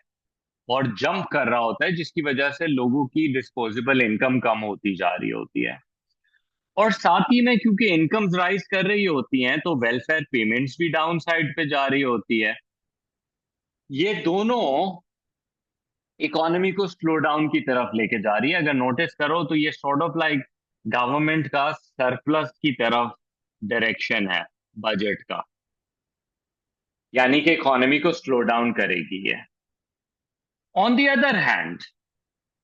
Speaker 1: और जंप कर रहा होता है, जिसकी वजह से लोगों की डिस्पोजेबल इनकम कम होती जा रही होती है। और साथ ही में क्योंकि इनकम्स राइज कर रही होती हैं तो वेलफेयर पेमेंट्स भी डाउन साइड पे जा रही होती है। ये दोनों इकोनॉमी को स्लो डाउन की तरफ लेके जा रही है। अगर नोटिस करो तो ये सॉर्ट ऑफ लाइक गवर्नमेंट का सरप्लस की तरफ डायरेक्शन है बजट का, यानी कि इकोनॉमी को स्लो डाउन करेगी ये। On the other hand,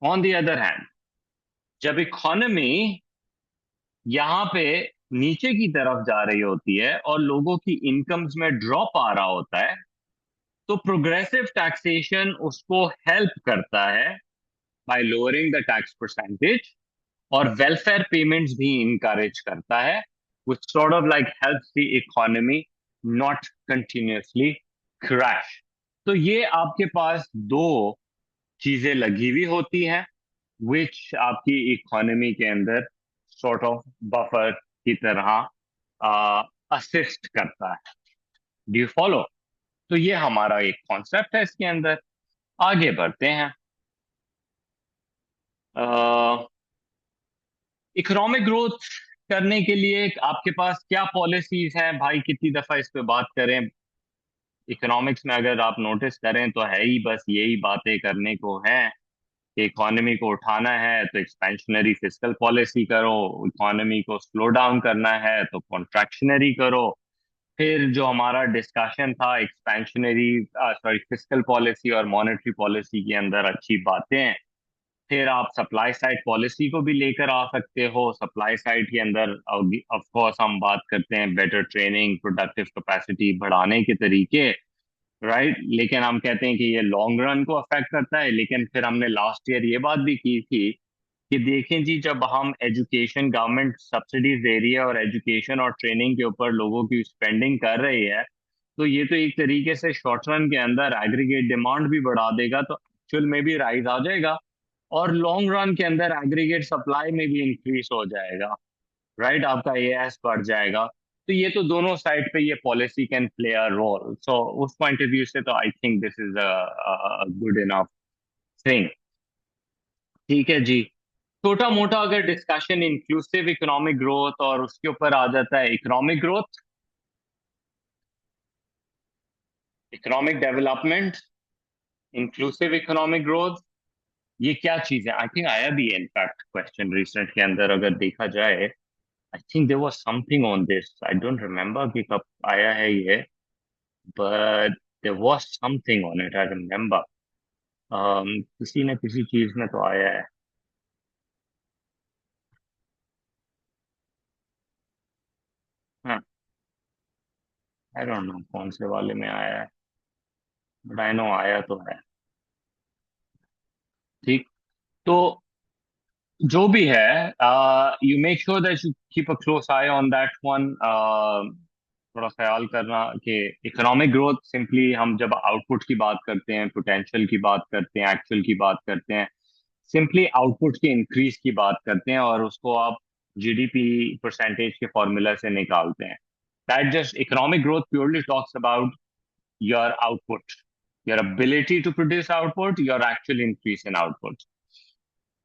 Speaker 1: on the other hand, जब इकोनॉमी यहाँ पे नीचे की तरफ जा रही होती है और लोगों की इनकम्स में ड्रॉप आ रहा होता है, तो प्रोग्रेसिव टैक्सेशन उसको हेल्प करता है bye lowering the tax percentage, और वेलफेयर पेमेंट्स भी इनकरेज करता है, which sort of like helps the economy not continuously crash। तो ये आपके पास दो चीजें लगी हुई होती हैं which आपकी इकोनॉमी के अंदर sort of बफर की तरह असिस्ट करता है। Do you follow? तो ये हमारा एक कॉन्सेप्ट है इसके अंदर। आगे बढ़ते हैं। इकोनॉमिक ग्रोथ करने के लिए आपके पास क्या पॉलिसीज हैं भाई? कितनी दफा इस पे बात करें? इकोनॉमिक्स में अगर आप नोटिस करें तो है ही बस यही बातें करने को है कि इकोनॉमी को उठाना है तो एक्सपेंशनरी फिस्कल पॉलिसी करो, इकोनॉमी को स्लो डाउन करना है तो कॉन्ट्रैक्शनरी करो। फिर जो हमारा डिस्कशन था एक्सपेंशनरी सॉरी फिस्कल पॉलिसी और मॉनेटरी पॉलिसी के अंदर अच्छी बातें, फिर आप सप्लाई साइड पॉलिसी को भी लेकर आ सकते हो। सप्लाई साइड के अंदर ऑफ कोर्स हम बात करते हैं बेटर ट्रेनिंग, प्रोडक्टिव कैपेसिटी बढ़ाने के तरीके, राइट। लेकिन हम कहते हैं कि ये लॉन्ग रन को अफेक्ट करता है। लेकिन फिर हमने लास्ट ईयर ये बात भी की थी कि देखें जी, जब हम एजुकेशन गवर्नमेंट सब्सिडीज दे रही है और एजुकेशन और ट्रेनिंग के ऊपर लोगों की स्पेंडिंग कर रही है, तो ये तो एक तरीके से शॉर्ट रन के अंदर एग्रीगेट डिमांड भी बढ़ा देगा, तो एक्चुअल में भी राइज आ जाएगा, और लॉन्ग रन के अंदर एग्रीगेट सप्लाई में भी इंक्रीज हो जाएगा, राइट। आपका एएस बढ़ जाएगा। तो ये तो दोनों साइड पे ये policy can play a role. So उस पॉइंट ऑफ व्यू से तो I think this is a good enough thing. ठीक है जी। छोटा मोटा अगर डिस्कशन इंक्लूसिव इकोनॉमिक ग्रोथ और उसके ऊपर आ जाता है economic growth, economic development, inclusive economic growth, ये क्या चीज है? आई थिंक आया भी है इनफैक्ट क्वेश्चन रिसेंट के अंदर अगर देखा जाए। I think there was something on this, I don't remember कि कब आया है ये, but there was something on it, I remember. किसी न किसी चीज में तो आया है। हाँ, आई डोंट नो कौन से वाले में आया है, बट आई नो आया तो है। ठीक। तो जो भी है, you make sure that you keep a close I on that one. थोड़ा ख्याल करना कि इकोनॉमिक ग्रोथ सिंपली हम जब आउटपुट की बात करते हैं, पोटेंशियल की बात करते हैं, एक्चुअल की बात करते हैं, सिंपली आउटपुट के इंक्रीज की बात करते हैं और उसको आप जीडीपी परसेंटेज के फॉर्मूला से निकालते हैं। That just economic growth purely talks about your output, your ability to produce output, your actual increase in output.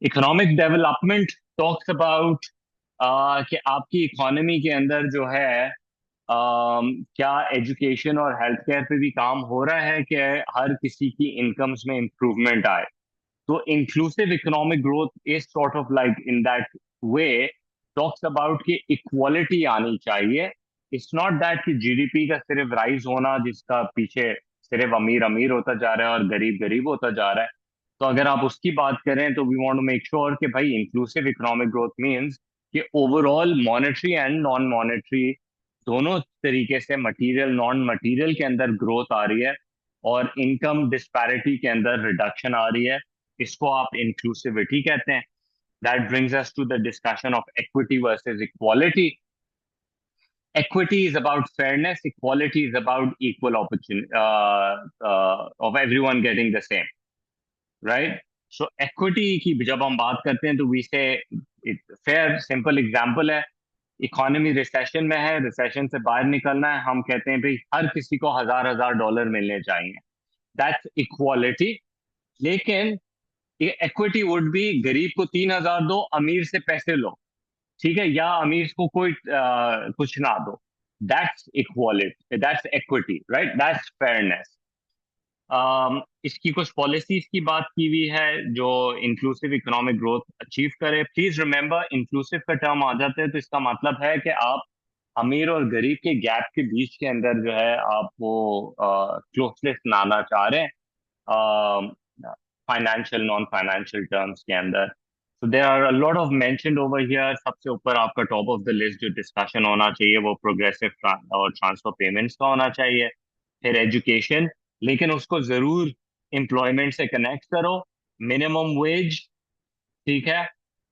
Speaker 1: Economic development talks about कि आपकी इकोनॉमी के अंदर जो है क्या एजुकेशन और हेल्थ केयर पे भी काम हो रहा है कि हर किसी की इनकम्स में इंप्रूवमेंट आए। तो inclusive economic growth is sort of like in that way talks about कि इक्वालिटी आनी चाहिए। इट्स नॉट दैट कि जीडीपी का सिर्फ राइज होना जिसका पीछे सिर्फ अमीर अमीर होता जा रहा है और गरीब गरीब होता जा रहा है। तो अगर आप उसकी बात करें तो we want to make sure कि भाई इंक्लूसिव इकोनॉमिक ग्रोथ मींस कि overall monetary and non monetary दोनों तरीके से मटेरियल नॉन मटेरियल के अंदर ग्रोथ आ रही है और इनकम डिस्पैरिटी के अंदर रिडक्शन आ रही है। इसको आप इंक्लूसिविटी कहते हैं। That brings us to the discussion of equity versus equality. Equity is about fairness, equality is about equal opportunity, of everyone getting the same, right? So equity की जब हम बात करते हैं तो we say fair, simple example है, economy recession में है, रिसेशन से बाहर निकलना है, हम कहते हैं भाई हर किसी को हजार हजार डॉलर मिलने चाहिए, दैट्स इक्वालिटी। लेकिन एक्विटी वुड बी गरीब को 3,000 दो, अमीर से पैसे लो, ठीक है, या अमीर को कोई कुछ ना दो। That's equality, that's equity, right, that's fairness. इसकी कुछ पॉलिसीज की बात की हुई है जो इंक्लूसिव इकोनॉमिक ग्रोथ अचीव करे। प्लीज रिमेंबर, इंक्लूसिव का टर्म आ जाते हैं तो इसका मतलब है कि आप अमीर और गरीब के गैप के बीच के अंदर जो है आप वो क्लोजनेस लाना चाह रहे हैं फाइनेंशियल नॉन फाइनेंशियल टर्म्स के अंदर। तो there are a lot of mentioned over here. सबसे ऊपर आपका टॉप ऑफ द लिस्ट जो डिस्कशन होना चाहिए वो प्रोग्रेसिव और ट्रांसफर पेमेंट्स का होना चाहिए। फिर एजुकेशन, लेकिन उसको जरूर एम्प्लॉयमेंट से कनेक्ट करो। मिनिमम वेज, ठीक है,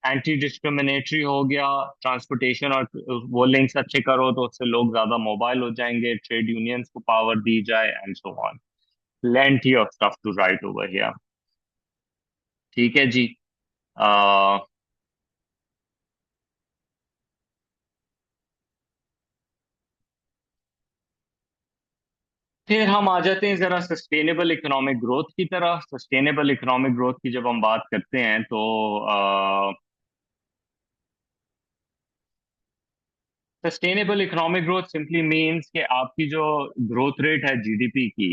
Speaker 1: एंटी डिस्क्रिमिनेटरी हो गया। ट्रांसपोर्टेशन और वो लिंक्स अच्छे करो तो उससे लोग ज्यादा मोबाइल हो जाएंगे। ट्रेड यूनियंस को पावर दी जाए and so on. plenty of stuff to write over here। ठीक है जी। आ, फिर हम आ जाते हैं जरा सस्टेनेबल इकोनॉमिक ग्रोथ की तरफ। सस्टेनेबल इकोनॉमिक ग्रोथ की जब हम बात करते हैं तो sustainable economic growth simply means कि आपकी जो ग्रोथ रेट है जीडीपी की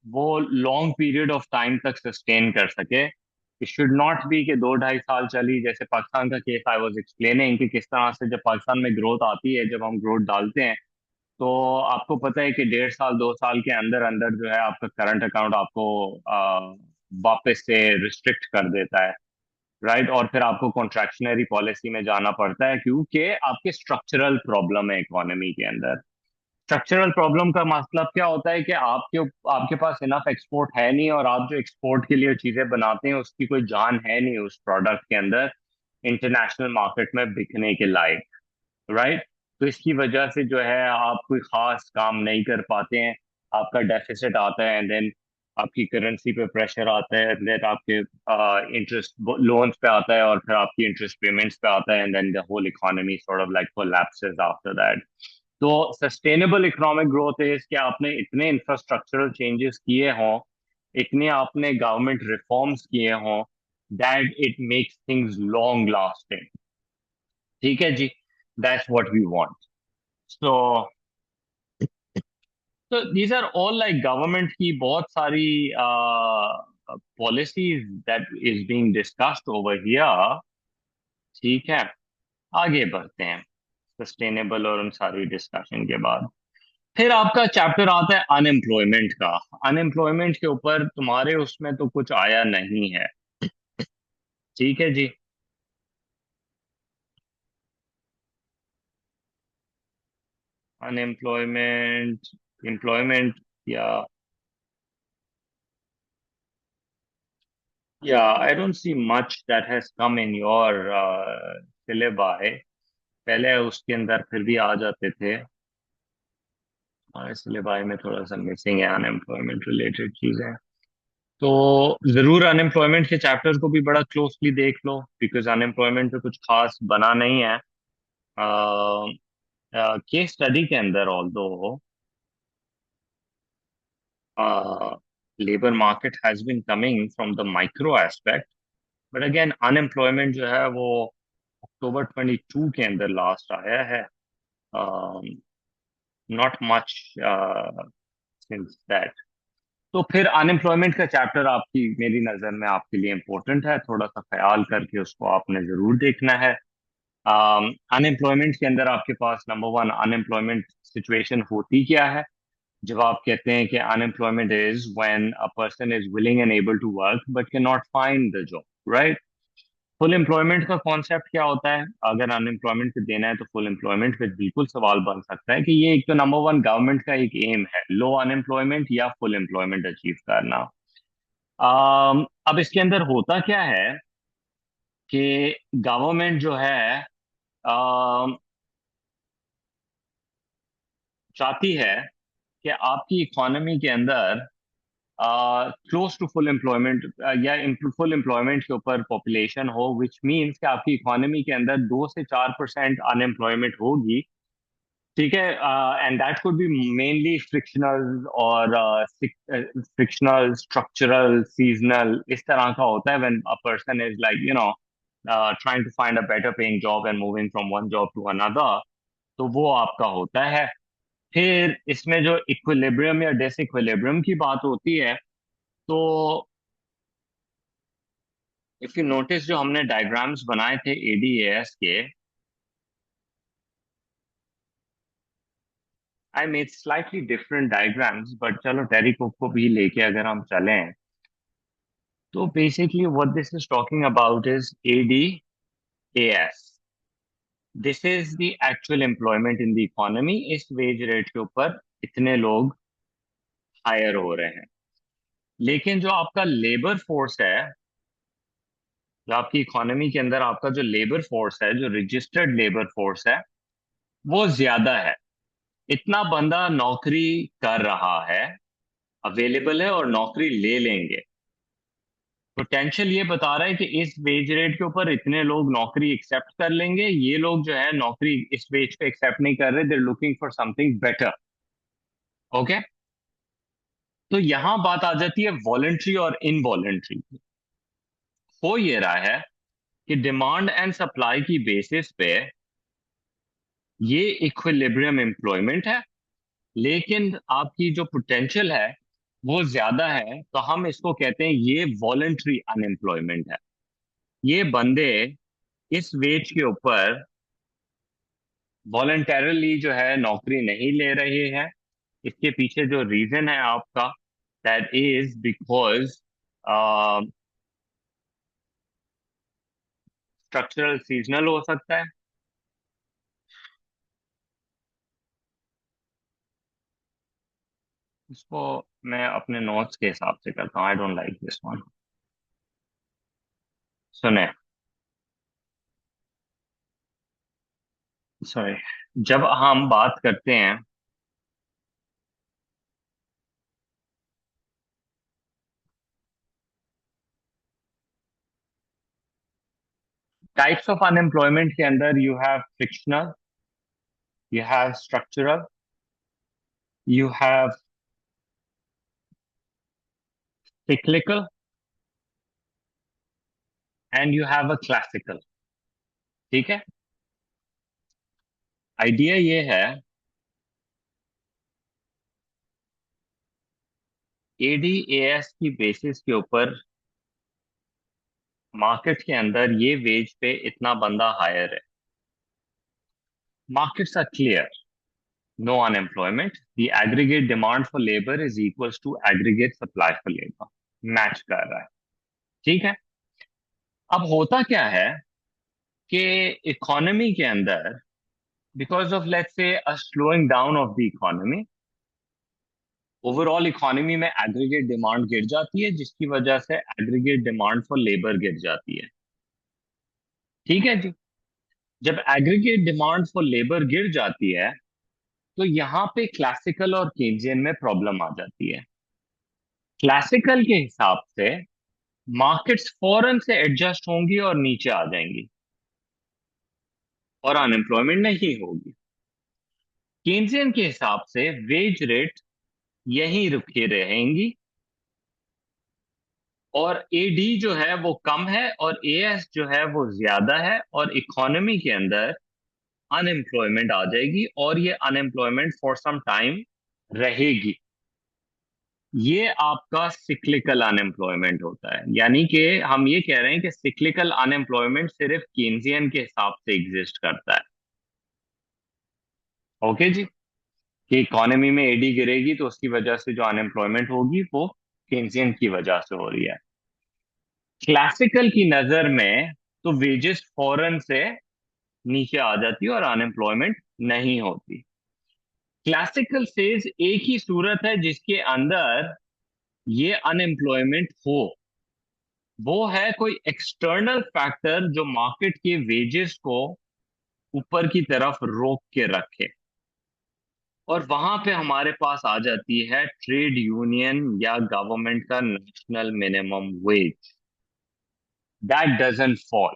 Speaker 1: वो लॉन्ग पीरियड ऑफ टाइम तक सस्टेन कर सके। इट शुड नॉट बी कि 2 ढाई साल चली, जैसे पाकिस्तान का केस आई वाज एक्सप्लेनिंग कि किस तरह से जब पाकिस्तान में ग्रोथ आती है, जब हम ग्रोथ डालते हैं तो आपको पता है कि 1.5 साल 2 साल के अंदर अंदर जो है आपका करंट अकाउंट आपको वापस से रिस्ट्रिक्ट कर देता है, राइट। और फिर आपको कॉन्ट्रैक्शनरी पॉलिसी में जाना पड़ता है क्योंकि आपके स्ट्रक्चरल प्रॉब्लम है इकोनॉमी के अंदर। स्ट्रक्चरल प्रॉब्लम का मतलब क्या होता है कि आपके पास इनफ एक्सपोर्ट है नहीं, और आप जो एक्सपोर्ट के लिए चीजें बनाते हैं उसकी कोई जान है नहीं उस प्रोडक्ट के अंदर इंटरनेशनल मार्केट में बिकने के लायक, राइट। तो इसकी वजह से जो है आप कोई खास काम नहीं कर पाते हैं। आपका डेफिसिट आता है एंड देन आपकी करेंसी पे प्रेशर आता है, देन आपके इंटरेस्ट लोन्स पे आता है, और फिर आपकी इंटरेस्ट पेमेंट्स पे आता है, and then the whole economy sort of like collapses after that. तो सस्टेनेबल इकोनॉमिक ग्रोथ है कि आपने इतने इंफ्रास्ट्रक्चरल चेंजेस किए हों, इतने आपने गवर्नमेंट रिफॉर्म्स किए हों that it makes things long lasting. ठीक है जी, that's what we want. So तो these are all like government की बहुत सारी policies that is being discussed over here. ठीक है, आगे बढ़ते हैं सस्टेनेबल और उन सारी डिस्कशन के बाद। फिर आपका चैप्टर आता है अनएम्प्लॉयमेंट का। अनएम्प्लॉयमेंट के ऊपर तुम्हारे उसमें तो कुछ आया नहीं है। ठीक है जी। अनएम्प्लॉयमेंट, एम्प्लॉयमेंट, या I don't see much that has come in your syllabi। पहले उसके अंदर फिर भी आ जाते थे, हमारे सिलेबाई में थोड़ा सा मिसिंग है अनएम्प्लॉयमेंट रिलेटेड चीजें। तो जरूर अनएम्प्लॉयमेंट के चैप्टर को भी बड़ा क्लोजली देख लो, बिकॉज अनएम्प्लॉयमेंट पे कुछ खास बना नहीं है केस स्टडी के अंदर। Although labour market has been coming from the micro aspect, but again unemployment जो है वो अक्टूबर 22 के अंदर लास्ट आया है। Not much since that. तो फिर अनएम्प्लॉयमेंट का चैप्टर आपकी मेरी नज़र में आपके लिए इम्पोर्टेंट है, थोड़ा सा ख्याल करके उसको आपने ज़रूर देखना है। अनएम्प्लॉयमेंट के अंदर आपके पास नंबर वन अनएम्प्लॉयमेंट सिचुएशन होती क्या है। जब आप कहते हैं कि unemployment is when a person is willing and able to work but can not find the job, right. Full employment का कॉन्सेप्ट क्या होता है? अगर अनएम्प्लॉयमेंट पे देना है तो फुल एम्प्लॉयमेंट पे बिल्कुल सवाल बन सकता है कि ये एक तो नंबर वन गवर्नमेंट का एक एम है, लो अनएम्प्लॉयमेंट या फुल एम्प्लॉयमेंट अचीव करना। अब इसके अंदर होता क्या है कि गवर्नमेंट जो है अम, चाहती है कि आपकी इकोनॉमी के अंदर क्लोज टू फुल एम्प्लॉयमेंट या फुल एम्प्लॉयमेंट के ऊपर पॉपुलेशन हो, विच मीन्स कि आपकी इकोनॉमी के अंदर 2 से 4% अनएम्प्लॉयमेंट होगी। ठीक है, and that could be mainly frictional और फ्रिक्शनल, स्ट्रक्चरल, सीजनल, इस तरह का होता है when a person is like trying to find a better paying job and moving from one job to another, तो वो आपका होता है। फिर इसमें जो इक्विलिब्रियम या डिसइक्विलिब्रियम की बात होती है, तो इफ यू नोटिस जो हमने डायग्राम्स बनाए थे एडीएएस के, I made slightly different diagrams, but चलो टेरी कुक को भी लेके अगर हम चलें, तो basically what this is talking about is ADAS. This is the actual employment in the economy. इस वेज रेट के ऊपर इतने लोग हायर हो रहे हैं। लेकिन जो आपका लेबर फोर्स है, जो आपकी इकोनॉमी के अंदर आपका जो लेबर फोर्स है, जो रजिस्टर्ड लेबर फोर्स है, वो ज्यादा है। इतना बंदा नौकरी कर रहा है, अवेलेबल है और नौकरी ले लेंगे। पोटेंशियल ये बता रहा है कि इस वेज रेट के ऊपर इतने लोग नौकरी एक्सेप्ट कर लेंगे। ये लोग जो है नौकरी इस वेज पे एक्सेप्ट नहीं कर रहे, they are looking for something better. Okay, तो यहां बात आ जाती है वॉलंटरी और इनवॉलंटरी। हो ये रहा है कि डिमांड एंड सप्लाई की बेसिस पे ये इक्विलिब्रियम एम्प्लॉयमेंट है, लेकिन आपकी जो पोटेंशियल है वो ज्यादा है, तो हम इसको कहते हैं ये वॉलंटरी अनएम्प्लॉयमेंट है। ये बंदे इस वेज के ऊपर वॉलंटरली जो है नौकरी नहीं ले रहे हैं। इसके पीछे जो रीजन है आपका, that is because structural seasonal हो सकता है। इसको मैं अपने नोट्स के हिसाब से करता हूँ, I don't like this one. सुने, सॉरी, जब हम बात करते हैं टाइप्स ऑफ अनएम्प्लॉयमेंट के अंदर, you have frictional, you have structural, you have cyclical, and you have a classical। ठीक है, आइडिया ये है, एडीएएस की बेसिस के ऊपर मार्केट के अंदर ये वेज पे इतना बंदा हायर है। Markets are clear, no unemployment, the aggregate demand for labour is equals to aggregate supply for labour, match कर रहा है। ठीक है, अब होता क्या है कि इकोनॉमी के अंदर, because of let's say a slowing down of the economy, overall economy में एग्रीगेट डिमांड गिर जाती है, जिसकी वजह से एग्रीगेट डिमांड फॉर लेबर गिर जाती है। ठीक है जी, जब एग्रीगेट डिमांड फॉर लेबर गिर जाती है, तो यहाँ पे क्लासिकल और केन्जियन में प्रॉब्लम आ जाती है। क्लासिकल के हिसाब से मार्केट्स फौरन से एडजस्ट होंगी और नीचे आ जाएंगी और अनएम्प्लॉयमेंट नहीं होगी। केन्जियन के हिसाब से वेज रेट यहीं रुके रहेंगी और एडी जो है वो कम है और एएस जो है वो ज्यादा है, और इकोनॉमी के अंदर अनएम्प्लॉयमेंट आ जाएगी और ये अनएम्प्लॉयमेंट फॉर सम टाइम रहेगी। ये आपका सिक्लिकल अनएम्प्लॉयमेंट होता है। यानी कि हम ये कह रहे हैं कि सिक्लिकल अनएम्प्लॉयमेंट सिर्फ केन्जियन के हिसाब से एग्जिस्ट करता है। ओके जी, कि इकोनॉमी में एडी गिरेगी तो उसकी वजह से जो अनएम्प्लॉयमेंट होगी वो केन्जियन की वजह से हो रही है। क्लासिकल की नजर में तो वेजेस फौरन से नीचे आ जाती है और अनएम्प्लॉयमेंट नहीं होती। क्लासिकल सेज एक ही सूरत है जिसके अंदर ये अनएम्प्लॉयमेंट हो, वो है कोई एक्सटर्नल फैक्टर जो मार्केट के वेजेस को ऊपर की तरफ रोक के रखे, और वहां पे हमारे पास आ जाती है ट्रेड यूनियन या गवर्नमेंट का national minimum wage, that doesn't fall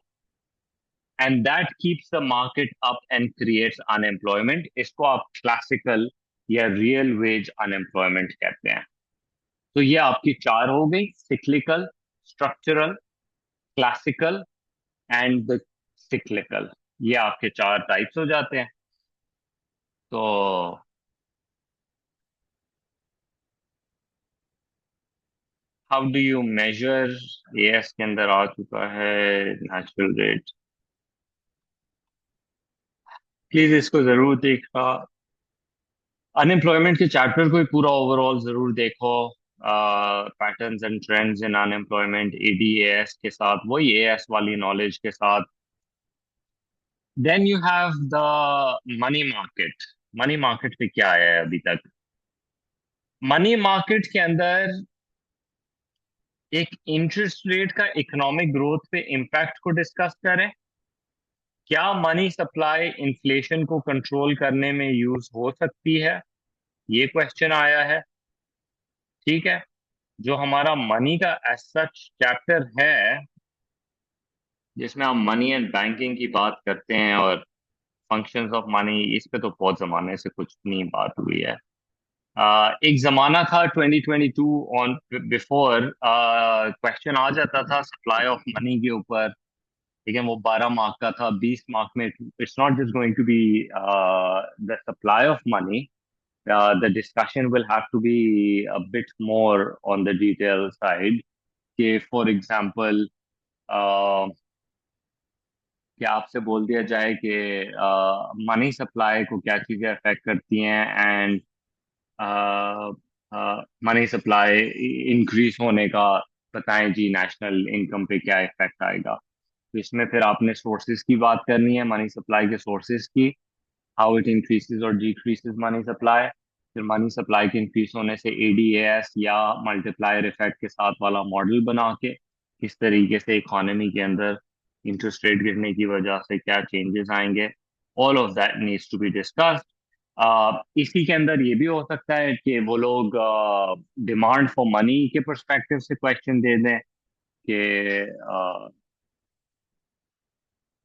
Speaker 1: and that keeps the market up and creates unemployment. इसको आप क्लासिकल या रियल वेज अनएम्प्लॉयमेंट कहते हैं। तो ये आपकी चार हो गई, cyclical, structural, classical and the cyclical. ये आपके चार टाइप्स हो जाते हैं। तो how do you measure, AS के अंदर आ चुका है नेचुरल रेट। प्लीज इसको जरूर देखना। अनएम्प्लॉयमेंट के चैप्टर को ही पूरा ओवरऑल जरूर देखो। Patterns and trends in unemployment ADAS के साथ, वही एएस वाली नॉलेज के साथ। Then you have the money market. Money market पे क्या है अभी तक? मनी मार्केट के अंदर एक इंटरेस्ट रेट का इकोनॉमिक ग्रोथ पे इम्पैक्ट को डिस्कस करें। क्या मनी सप्लाई इन्फ्लेशन को कंट्रोल करने में यूज हो सकती है? ये क्वेश्चन आया है। ठीक है। जो हमारा मनी का एज सच चैप्टर है, जिसमें हम मनी एंड बैंकिंग की बात करते हैं और फंक्शंस ऑफ मनी, इस पे तो बहुत जमाने से कुछ नहीं बात हुई है। एक जमाना था 2022 ऑन बिफोर, क्वेश्चन आ जाता था सप्लाई ऑफ मनी के ऊपर। ठीक है, वो 12 मार्क का था। 20 मार्क में it's not just going to be the supply of money, the discussion will have to be a bit more on the detail side. कि फॉर एग्जाम्पल क्या आपसे बोल दिया जाए कि मनी सप्लाई को क्या चीज़ें अफेक्ट करती हैं, एंड मनी सप्लाई इंक्रीज होने का बताएं जी, नेशनल इनकम पे क्या इफेक्ट आएगा। तो इसमें फिर आपने सोर्सेज की बात करनी है, मनी सप्लाई के सोर्सेज की, हाउ इट इंक्रीजेज और डिक्रीजेज मनी सप्लाई। फिर मनी सप्लाई के इंक्रीज होने से एडीएस या मल्टीप्लायर इफेक्ट के साथ वाला मॉडल बना के किस तरीके से इकोनॉमी के अंदर इंटरेस्ट रेट गिरने की वजह से क्या चेंजेस आएंगे। All of that needs to be discussed. इसी के अंदर ये भी हो सकता है कि वो लोग डिमांड फॉर मनी के परस्पेक्टिव से क्वेश्चन दे दें कि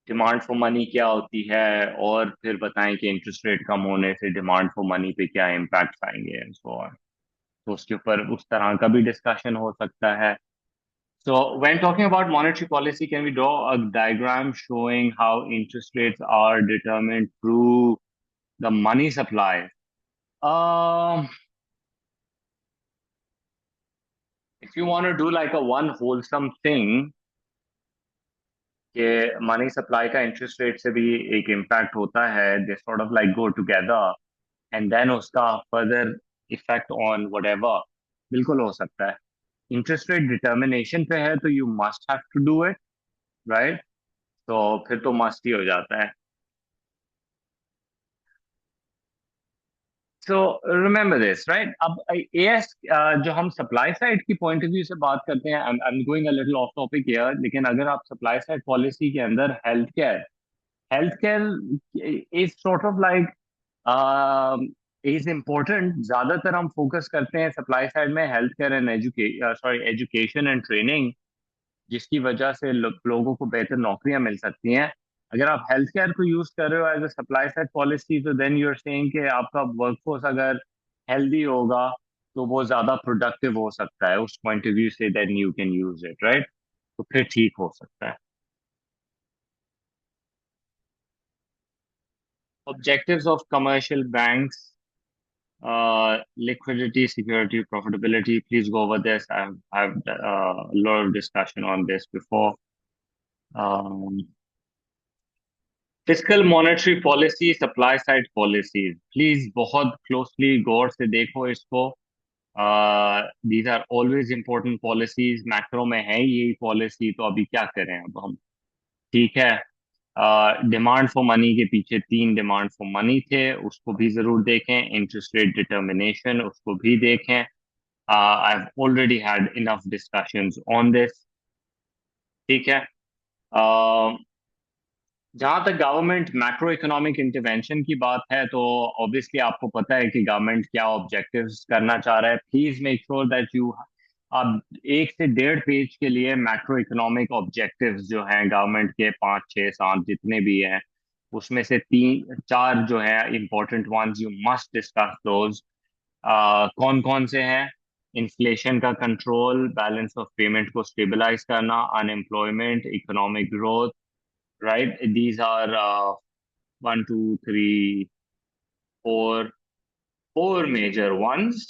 Speaker 1: डिमांड फॉर मनी क्या होती है, और फिर बताएं कि इंटरेस्ट रेट कम होने से डिमांड फॉर मनी पे क्या इम्पैक्ट आएंगे एंड सो ऑन। तो उसके ऊपर उस तरह का भी डिस्कशन हो सकता है। So when talking about monetary policy, can we draw a diagram showing how interest rates are determined through the money supply? Um, if you want to do like a one wholesome thing, कि money supply का interest rate से भी एक impact होता है, they sort of like go together, and then उसका further effect on whatever, बिल्कुल हो सकता है। इंटरेस्ट रेट डिटर्मिनेशन पे है तो you must have to do it, right? तो फिर तो मस्ट ही हो जाता है। So remember this, right? अब एएस जो हम सप्लाई साइड की पॉइंट ऑफ व्यू से बात करते हैं, I am going a little off topic here, लेकिन अगर आप सप्लाई साइड पॉलिसी के अंदर health care is sort of like is important. ज्यादातर हम फोकस करते हैं सप्लाई साइड में health care and education and training, जिसकी वजह से लोगों को बेहतर नौकरियां मिल सकती हैं। अगर आप हेल्थ केयर को यूज कर रहे हो as a supply side policy, तो देन यू आर सेइंग कि आपका वर्कफोर्स अगर हेल्दी होगा तो वो ज्यादा प्रोडक्टिव हो सकता है। उस पॉइंट ऑफ व्यू से then you can use it, right? तो फिर ठीक हो सकता है। Objectives of commercial banks, liquidity, security, profitability. Please go over this. I've a lot of discussion on this before. Physical monetary policy, supply side policies, please बहुत closely गौर से देखो इसको। These are always important policies. Macro में है यही policy, तो अभी क्या करें अब हम? ठीक है। डिमांड फॉर मनी के पीछे तीन डिमांड फॉर मनी थे, उसको भी जरूर देखें। इंटरेस्ट रेट डिटर्मिनेशन, उसको भी देखें। I have already had enough discussions on this. ठीक है। जहां तक गवर्नमेंट मैक्रो इकोनॉमिक इंटरवेंशन की बात है, तो ऑब्वियसली आपको पता है कि गवर्नमेंट क्या ऑब्जेक्टिव्स करना चाह रहा है। Please make sure that you, अब 1 से 1.5 पेज के लिए मैक्रो इकोनॉमिक ऑब्जेक्टिव्स जो हैं गवर्नमेंट के, 5 6 7 जितने भी हैं, उसमें से 3 4 जो है important ones, you must discuss those. कौन कौन से हैं? इन्फ्लेशन का कंट्रोल, बैलेंस ऑफ पेमेंट को स्टेबलाइज करना, unemployment, economic growth, right? These are one, two, three, four major ones.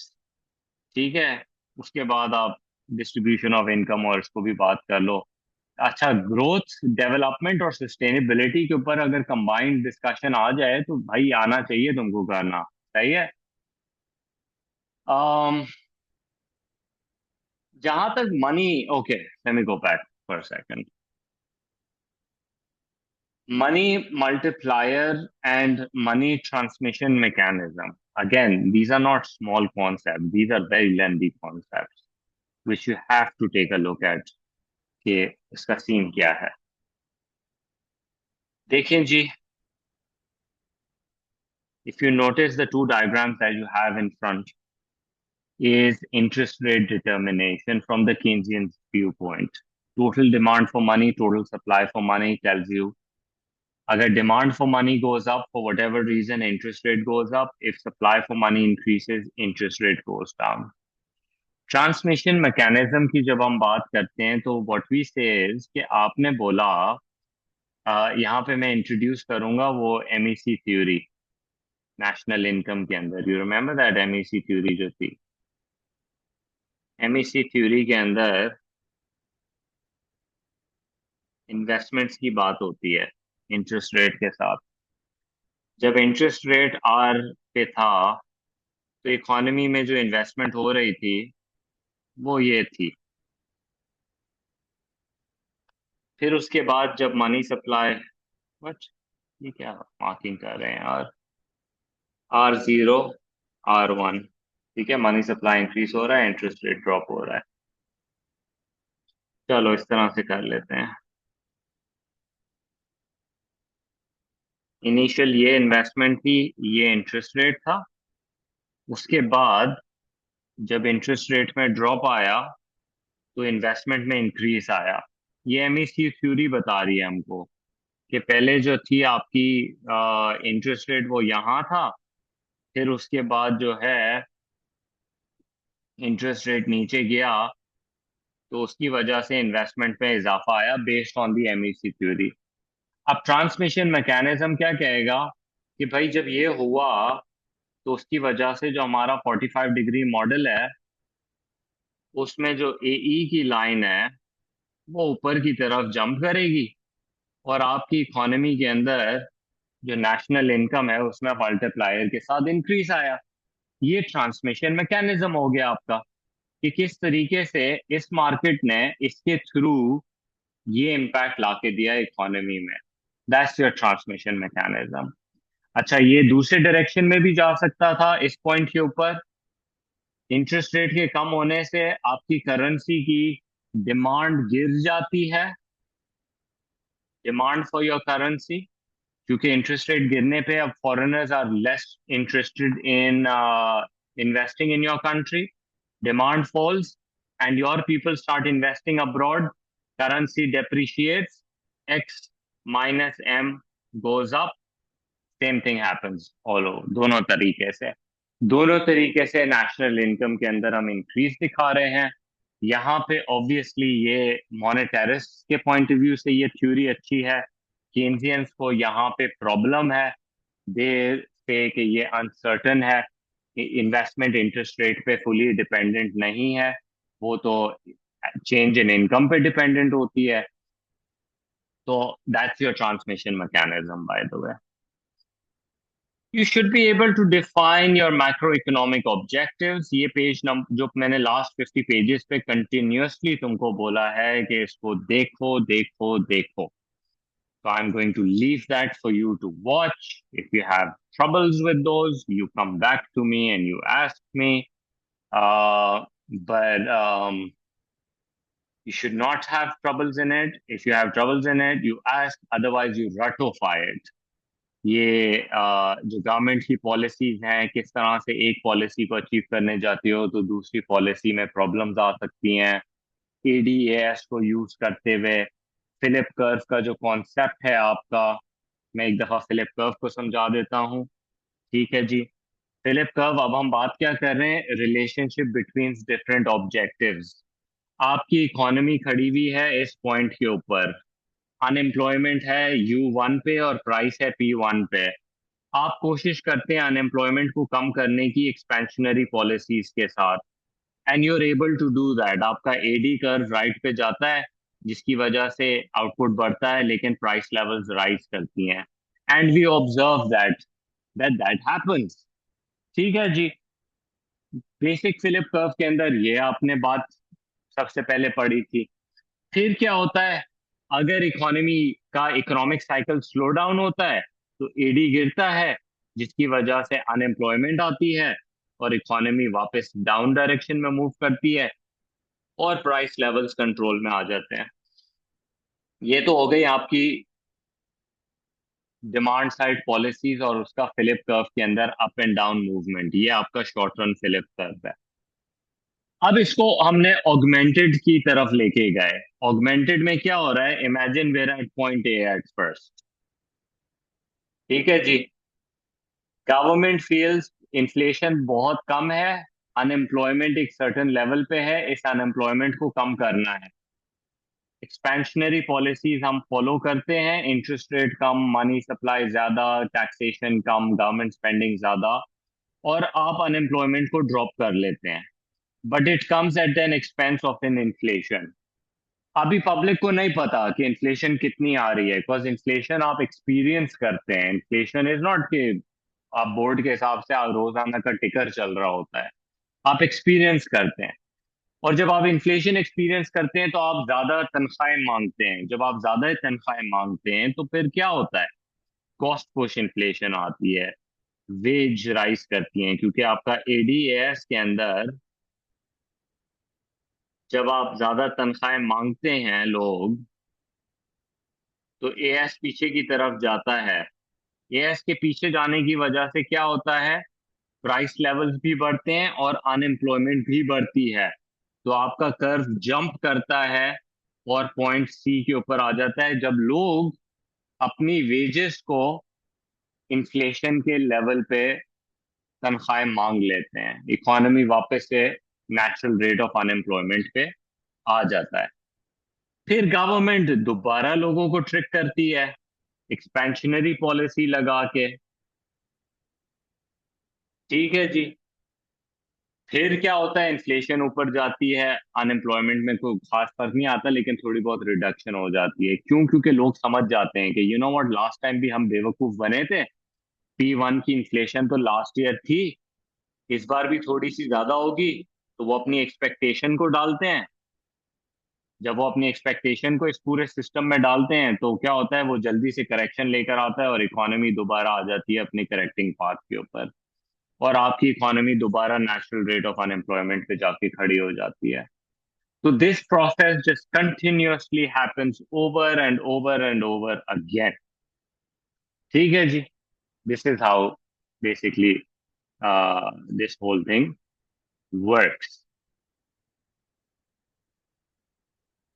Speaker 1: ठीक है, उसके बाद आप डिस्ट्रीब्यूशन ऑफ इनकम और इसको भी बात कर लो। अच्छा, ग्रोथ, डेवलपमेंट और सस्टेनेबिलिटी के ऊपर अगर कंबाइंड डिस्कशन आ जाए तो भाई आना चाहिए तुमको करना। सही है। um, जहां तक money, okay let me go back for a second. Money multiplier and money transmission mechanism. Again, these are not small concepts. These are very lengthy concepts, which you have to take a look at कि इसका scene क्या है। देखें जी, if you notice the two diagrams that you have in front is interest rate determination from the Keynesian viewpoint. Total demand for money, total supply for money tells you अगर demand for money goes up for whatever reason, interest rate goes up. If supply for money increases, interest rate goes down. Transmission mechanism की जब हम बात करते हैं तो what we से is कि आपने बोला, यहाँ पे मैं इंट्रोड्यूस करूंगा वो एमईसी थ्योरी नेशनल इनकम के अंदर। You remember that MEC theory जो थी, एमईसी थ्योरी के अंदर इन्वेस्टमेंट्स की बात होती है इंटरेस्ट रेट के साथ। जब इंटरेस्ट रेट आर पे था तो इकोनॉमी में जो इन्वेस्टमेंट हो रही थी वो ये थी। फिर उसके बाद जब मनी सप्लाई, बट ये क्या मार्किंग कर रहे हैं यार, R0 R1, ठीक है, मनी सप्लाई इंक्रीज हो रहा है, इंटरेस्ट रेट ड्रॉप हो रहा है। चलो इस तरह से कर लेते हैं। इनिशियल ये इन्वेस्टमेंट थी, ये इंटरेस्ट रेट था। उसके बाद जब इंटरेस्ट रेट में ड्रॉप आया तो इन्वेस्टमेंट में इंक्रीज आया। ये एमईसी थ्योरी बता रही है हमको कि पहले जो थी आपकी इंटरेस्ट रेट वो यहाँ था, फिर उसके बाद जो है इंटरेस्ट रेट नीचे गया तो उसकी वजह से इन्वेस्टमेंट में इजाफा आया based on the MEC theory. अब ट्रांसमिशन मैकेनिज्म क्या कहेगा कि भाई जब ये हुआ तो उसकी वजह से जो हमारा 45 डिग्री मॉडल है उसमें जो एई की लाइन है वो ऊपर की तरफ जंप करेगी और आपकी इकोनॉमी के अंदर जो नेशनल इनकम है उसमें मल्टीप्लायर के साथ इंक्रीज आया। ये ट्रांसमिशन मैकेनिज्म हो गया आपका कि किस तरीके से इस मार्केट ने इसके थ्रू ये इम्पैक्ट लाके दिया इकोनॉमी में। That's your transmission mechanism. अच्छा, ये दूसरे डायरेक्शन में भी जा सकता था इस पॉइंट के ऊपर। इंटरेस्ट रेट के कम होने से आपकी करेंसी की डिमांड गिर जाती है, डिमांड फॉर योर करेंसी, क्योंकि इंटरेस्ट रेट गिरने पे अब foreigners are less interested in investing in your country. Demand falls and your people start investing abroad, currency depreciates, X minus M goes up, same thing happens all over। दोनों तरीके से national income के अंदर हम increase दिखा रहे हैं। यहाँ पे ऑब्वियसली ये मॉनेटरिस्ट के पॉइंट ऑफ व्यू से ये थ्योरी अच्छी है। केन्जियंस को यहाँ पे प्रॉब्लम है, दे से कि ये अनसर्टन है, इन्वेस्टमेंट इंटरेस्ट रेट पे फुली डिपेंडेंट नहीं है, वो तो चेंज इन इनकम पे डिपेंडेंट होती है। तो that's your transmission mechanism by the way. You should be able to define your macro economic objectives. ये पेज नंबर जो मैंने लास्ट 50 पेजेस पे कंटिन्यूअसली तुमको बोला है कि इसको देखो देखो देखो। So I'm going to leave that for you to watch. If you have troubles with those, you come back to me and you ask me. But you should not have troubles in it. If you have troubles in it, you ask. Otherwise, you ratify it. ये जो government की policies हैं, किस तरह से एक policy को achieve करने जाती हो तो दूसरी पॉलिसी में प्रॉब्लम्स आ सकती हैं। एडीएएस को यूज करते हुए फिलिप कर्व का जो कॉन्सेप्ट है आपका, मैं एक दफा फिलिप कर्व को समझा देता हूँ। ठीक है जी, फिलिप कर्व, अब हम बात क्या कर रहे हैं, रिलेशनशिप बिटवीन डिफरेंट ऑब्जेक्टिव्स। आपकी इकोनॉमी खड़ी हुई है इस पॉइंट के ऊपर, अनएम्प्लॉयमेंट है U1 पे और प्राइस है P1 पे। आप कोशिश करते हैं अनएम्प्लॉयमेंट को कम करने की एक्सपेंशनरी पॉलिसीज के साथ, and you are able to do that. आपका एडी कर्व राइट पे जाता है, जिसकी वजह से आउटपुट बढ़ता है लेकिन प्राइस लेवल्स राइज करती हैं, and we observe that happens. ठीक है जी। बेसिक फिलिप कर्व के अंदर ये आपने बात सबसे पहले पढ़ी थी। फिर क्या होता है, अगर इकोनॉमी का इकोनॉमिक साइकिल स्लो डाउन होता है तो एडी गिरता है, जिसकी वजह से अनएम्प्लॉयमेंट आती है और इकोनॉमी वापस डाउन डायरेक्शन में मूव करती है और प्राइस लेवल्स कंट्रोल में आ जाते हैं। ये तो हो गई आपकी डिमांड साइड पॉलिसीज और उसका फिलिप कर्व के अंदर अप एंड डाउन मूवमेंट। ये आपका शॉर्ट रन फिलिप कर्व है। अब इसको हमने ऑगमेंटेड की तरफ लेके गए। ऑगमेंटेड में क्या हो रहा है, imagine where at point A at first. ठीक है जी। गवर्नमेंट फील्स इन्फ्लेशन बहुत कम है, अनएम्प्लॉयमेंट एक सर्टेन लेवल पे है, इस अनएम्प्लॉयमेंट को कम करना है। एक्सपेंशनरी पॉलिसीज हम फॉलो करते हैं, इंटरेस्ट रेट कम, मनी सप्लाई ज्यादा, टैक्सेशन कम, गवर्नमेंट स्पेंडिंग ज्यादा, और आप अनएम्प्लॉयमेंट को ड्रॉप कर लेते हैं। But it comes at an expense of an inflation. अभी पब्लिक को नहीं पता कि इन्फ्लेशन कितनी आ रही है, बिकॉज इन्फ्लेशन आप एक्सपीरियंस करते हैं। इन्फ्लेशन इज नॉट कि आप बोर्ड के हिसाब से आप रोजाना का टिकर चल रहा होता है, आप एक्सपीरियंस करते हैं। और जब आप इन्फ्लेशन एक्सपीरियंस करते हैं तो आप ज्यादा तनख्वाहें मांगते हैं। जब आप ज्यादा तनख्वाहें मांगते हैं तो फिर क्या होता है, कॉस्ट पुश इन्फ्लेशन आती है, वेज राइज करती हैं, क्योंकि आपका एडीएस के अंदर जब आप ज्यादा तनख्वाहें मांगते हैं लोग, तो एएस पीछे की तरफ जाता है। एएस के पीछे जाने की वजह से क्या होता है, प्राइस लेवल्स भी बढ़ते हैं और अनएम्प्लॉयमेंट भी बढ़ती है। तो आपका कर्व जंप करता है और पॉइंट सी के ऊपर आ जाता है, जब लोग अपनी वेजेस को इन्फ्लेशन के लेवल पे तनख्वाहें मांग लेते हैं, इकोनॉमी वापस से नेचुरल रेट ऑफ अनएम्प्लॉयमेंट पे आ जाता है। फिर गवर्नमेंट दोबारा लोगों को ट्रिक करती है एक्सपेंशनरी पॉलिसी लगा के। ठीक है जी। फिर क्या होता है, इन्फ्लेशन ऊपर जाती है, अनएम्प्लॉयमेंट में कोई खास फर्क नहीं आता, लेकिन थोड़ी बहुत रिडक्शन हो जाती है। क्यों? क्योंकि लोग समझ जाते हैं कि you know what, last time भी हम बेवकूफ बने थे। P1 की इन्फ्लेशन तो लास्ट ईयर थी, इस बार भी थोड़ी सी ज्यादा होगी। तो वो अपनी एक्सपेक्टेशन को डालते हैं। जब वो अपनी एक्सपेक्टेशन को इस पूरे सिस्टम में डालते हैं तो क्या होता है, वो जल्दी से करेक्शन लेकर आता है और इकोनॉमी दोबारा आ जाती है अपनी करेक्टिंग पाथ के ऊपर, और आपकी इकोनॉमी दोबारा नेशनल रेट ऑफ अनएम्प्लॉयमेंट पे जाके खड़ी हो जाती है। तो this process just continuously happens over and over and over again. ठीक है जी। This is how basically this whole thing works.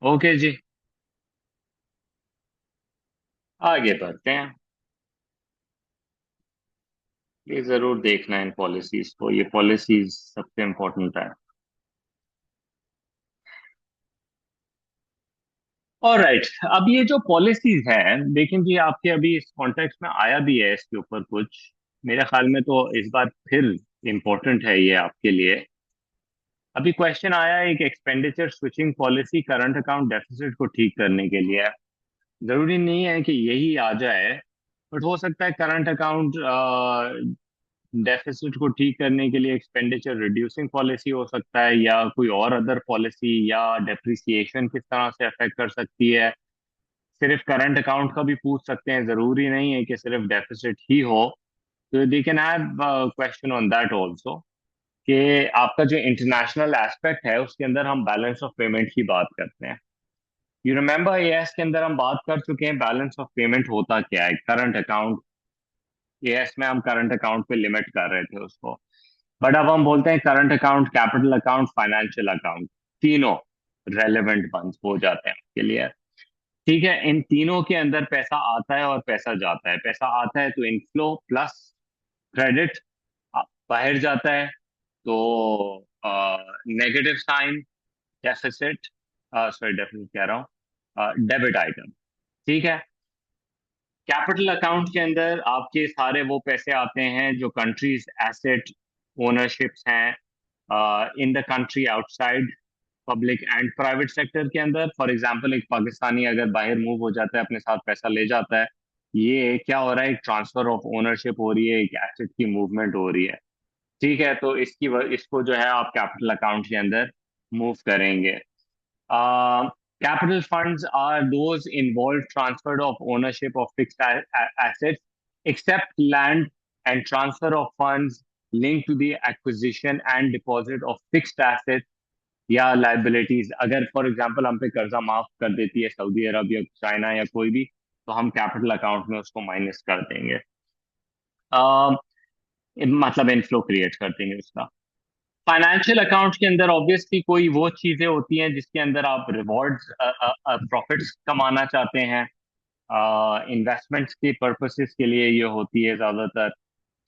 Speaker 1: Okay जी, आगे बढ़ते हैं। ये जरूर देखना है इन पॉलिसीज को, ये पॉलिसीज सबसे इम्पोर्टेंट है। और राइट, अब ये जो पॉलिसीज हैं, लेकिन जी आपके अभी इस कॉन्टेक्स्ट में आया भी है इसके ऊपर कुछ, मेरे ख्याल में तो इस बार फिर इम्पोर्टेंट है ये आपके लिए। अभी क्वेश्चन आया है, एक expenditure switching policy current account deficit को ठीक करने के लिए है। जरूरी नहीं है कि यही आ जाए, बट हो सकता है करंट अकाउंट डेफिसिट को ठीक करने के लिए एक्सपेंडिचर रिड्यूसिंग पॉलिसी हो सकता है, या कोई और अदर पॉलिसी, या डेप्रिसिएशन किस तरह से अफेक्ट कर सकती है। सिर्फ करंट अकाउंट का भी पूछ सकते हैं, जरूरी नहीं है कि सिर्फ डेफिसिट ही हो। तो they can have question on that also, कि आपका जो इंटरनेशनल एस्पेक्ट है उसके अंदर हम बैलेंस ऑफ पेमेंट की बात करते हैं। यू रिमेंबर एएस के अंदर हम बात कर चुके हैं बैलेंस ऑफ पेमेंट होता क्या है, करंट अकाउंट। एएस में हम करंट अकाउंट पे लिमिट कर रहे थे उसको, बट अब हम बोलते हैं current account, capital account, financial account, तीनों रेलेवेंट बंद हो जाते हैं आपके लिए। ठीक है, इन तीनों के अंदर पैसा आता है और पैसा जाता है। पैसा आता है तो इनफ्लो प्लस क्रेडिट, बाहर जाता है तो negative sign, deficit, sorry deficit कह रहा हूँ, डेबिट आइटम। ठीक है। कैपिटल अकाउंट के अंदर आपके सारे वो पैसे आते हैं जो कंट्रीज एसेट ओनरशिप्स हैं in the country outside public and private sector के अंदर। फॉर एग्जांपल एक पाकिस्तानी अगर बाहर मूव हो जाता है, अपने साथ पैसा ले जाता है, ये क्या हो रहा है, एक ट्रांसफर ऑफ ओनरशिप हो रही है, एक एसेट की मूवमेंट हो रही है। ठीक है, तो इसको जो है आप कैपिटल अकाउंट के अंदर मूव करेंगे। Capital funds are those involved transfer of ownership of fixed assets, except land and transfer of funds linked to the acquisition and deposit of fixed assets या liabilities। अगर फॉर एग्जांपल हम पे कर्जा माफ कर देती है सऊदी अरब या चाइना या कोई भी, तो हम कैपिटल अकाउंट में उसको माइनस कर देंगे। अ, मतलब इनफ्लो क्रिएट कर देंगे उसका। फाइनेंशियल अकाउंट के अंदर ऑब्वियसली कोई वो चीजें होती हैं जिसके अंदर आप रिवॉर्ड्स प्रॉफिट्स कमाना चाहते हैं, इन्वेस्टमेंट्स के पर्पसेस के लिए ये होती है ज्यादातर।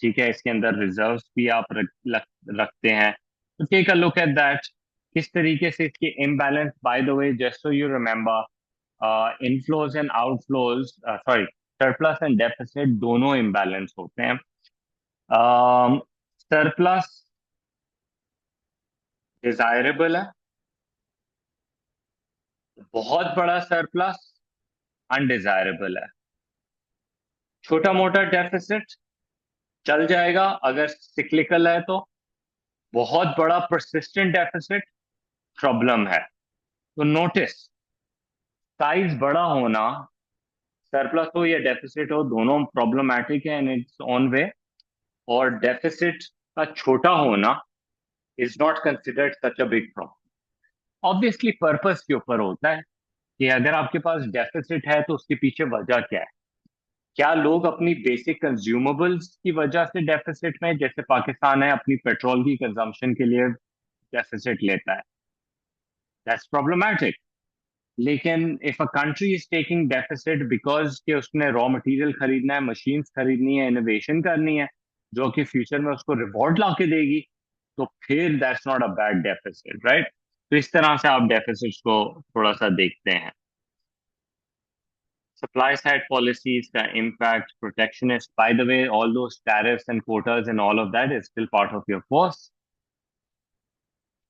Speaker 1: ठीक है, इसके अंदर रिजर्व्स भी आप रखते हैं। तो take a look at that, किस तरीके से इसके imbalance, by the way just so you remember, inflows and outflows, sorry, surplus and deficit दोनों इम्बैलेंस होते हैं। सरप्लस डिजायरेबल है, बहुत बड़ा सरप्लस अनडिजायरेबल है। छोटा मोटा डेफिसिट चल जाएगा अगर सिक्लिकल है तो, बहुत बड़ा परसिस्टेंट डेफिसिट प्रॉब्लम है। तो नोटिस, साइज बड़ा होना, सरप्लस हो या डेफिसिट हो, दोनों प्रॉब्लमैटिक है इन इट्स ओन वे। और डेफिसिट का छोटा होना is not considered such a big problem. Obviously purpose के ऊपर होता है कि अगर आपके पास डेफिसिट है तो उसके पीछे वजह क्या है। क्या लोग अपनी बेसिक कंज्यूमेबल्स की वजह से डेफिसिट में, जैसे पाकिस्तान है अपनी पेट्रोल की कंजम्पशन के लिए डेफिसिट लेता है, दैट्स प्रॉब्लमैटिक। लेकिन if a country is taking deficit because कि उसने रॉ मटेरियल खरीदना है, मशीन्स खरीदनी है, इनोवेशन करनी है जो कि फ्यूचर में उसको रिवॉर्ड ला के देगी, तो फिर that's not a bad deficit, right. तो इस तरह से आप डेफिसिट्स को थोड़ा सा देखते हैं। Supply side policies, the impact, protectionist. By the way, all those tariffs and quotas and all of that is still part of your course.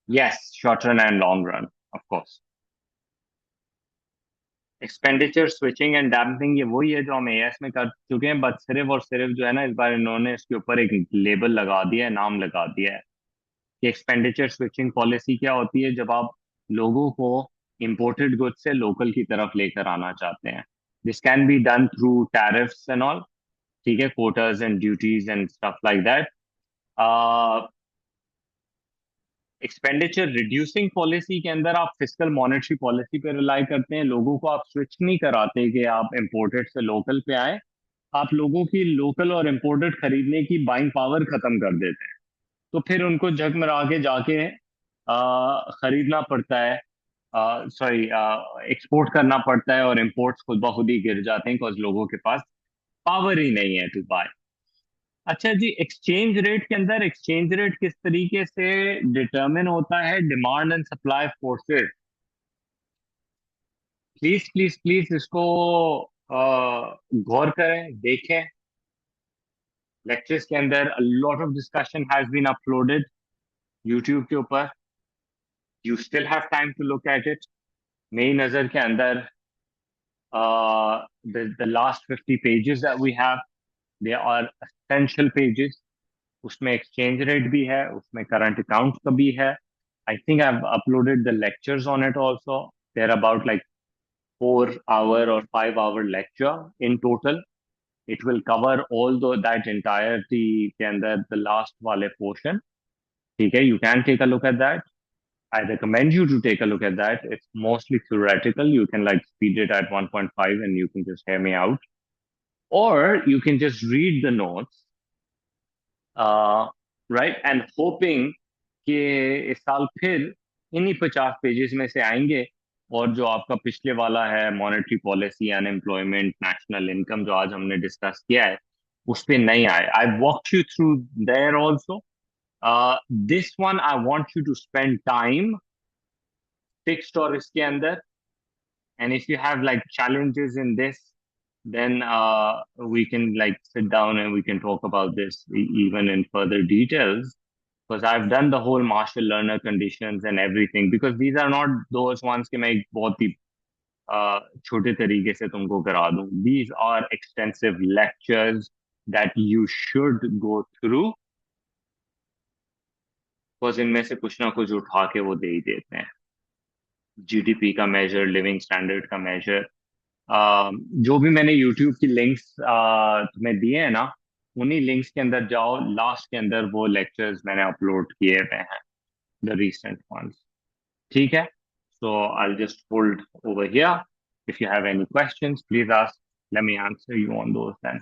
Speaker 1: Yes, short run and long run, of course. Expenditure switching and damping, ये वही है जो हम as में कर चुके हैं, but सिर्फ और सिर्फ जो है ना, इस बार इन्होंने इसके ऊपर एक लेबल लगा दिया है, नाम लगा दिया है कि एक्सपेंडिचर स्विचिंग पॉलिसी क्या होती है, जब आप लोगों को इंपोर्टेड गुड्स से लोकल की तरफ लेकर आना चाहते हैं। This can be done through tariffs and all, ठीक है, quotas and duties and stuff like that. Expenditure reducing policy के अंदर आप फिस्कल मॉनेटरी पॉलिसी पे रिलाई करते हैं, लोगों को आप स्विच नहीं कराते कि आप इंपोर्टेड से लोकल पे आए, आप लोगों की लोकल और इंपोर्टेड खरीदने की बाइंग पावर खत्म कर देते हैं। तो फिर उनको जगमगा के जाके खरीदना पड़ता है, सॉरी, एक्सपोर्ट करना पड़ता है, और इंपोर्ट्स खुद ब खुद ही गिर जाते हैं बिकॉज लोगों के पास पावर ही नहीं है टू बाय। अच्छा जी, एक्सचेंज रेट के अंदर एक्सचेंज रेट किस तरीके से डिटरमिन होता है, demand and supply forces. Please please please इसको गौर करें, देखें। लेक्चर्स के अंदर lot of discussion has been uploaded YouTube के ऊपर, you still have time to look at it. मेरी नजर के अंदर the last 50 pages that we have, they are essential pages. उसमें एक्सचेंज रेट भी है, उसमें करंट अकाउंट का भी है। I think I've uploaded the lectures on it also. They're about like 4 hour or 5 hour lecture in total. It will cover all that entirety के अंदर the last वाले portion. ठीक है, you can take a look at that. I recommend you to take a look at that. It's mostly theoretical. You can like speed it at 1.5 and you can just hear me out. Or you can just read the notes, right? And hoping कि इस साल फिर इन्हीं 50 pages में से आएंगे, और जो आपका पिछले वाला है monetary policy, unemployment, national income, जो आज हमने डिस्कस किया है, उस पे नहीं आए। I walk you through there also. This one I want you to spend time fixed और इसके अंदर, and if you have like challenges in this, then we can like sit down and we can talk about this even in further details. Because I've done the whole Marshall learner conditions and everything. Because these are not those ones कि मैं एक बहुत ही छोटे तरीके से तुमको करा दूं. These are extensive lectures that you should go through. Because इनमें से कुछ ना कुछ उठा के वो दे ही देते हैं. जीडीपी का मेजर, लिविंग स्टैंडर्ड का मेजर, जो भी मैंने यूट्यूब की लिंक्स तुम्हें दिए हैं ना, उन्हीं लिंक्स के अंदर जाओ, लास्ट के अंदर वो लेक्चर्स मैंने अपलोड किए हुए हैं, द रीसेंट ones. ठीक है? So I'll just hold over here. If you have any questions, please ask. Let me answer you on those then.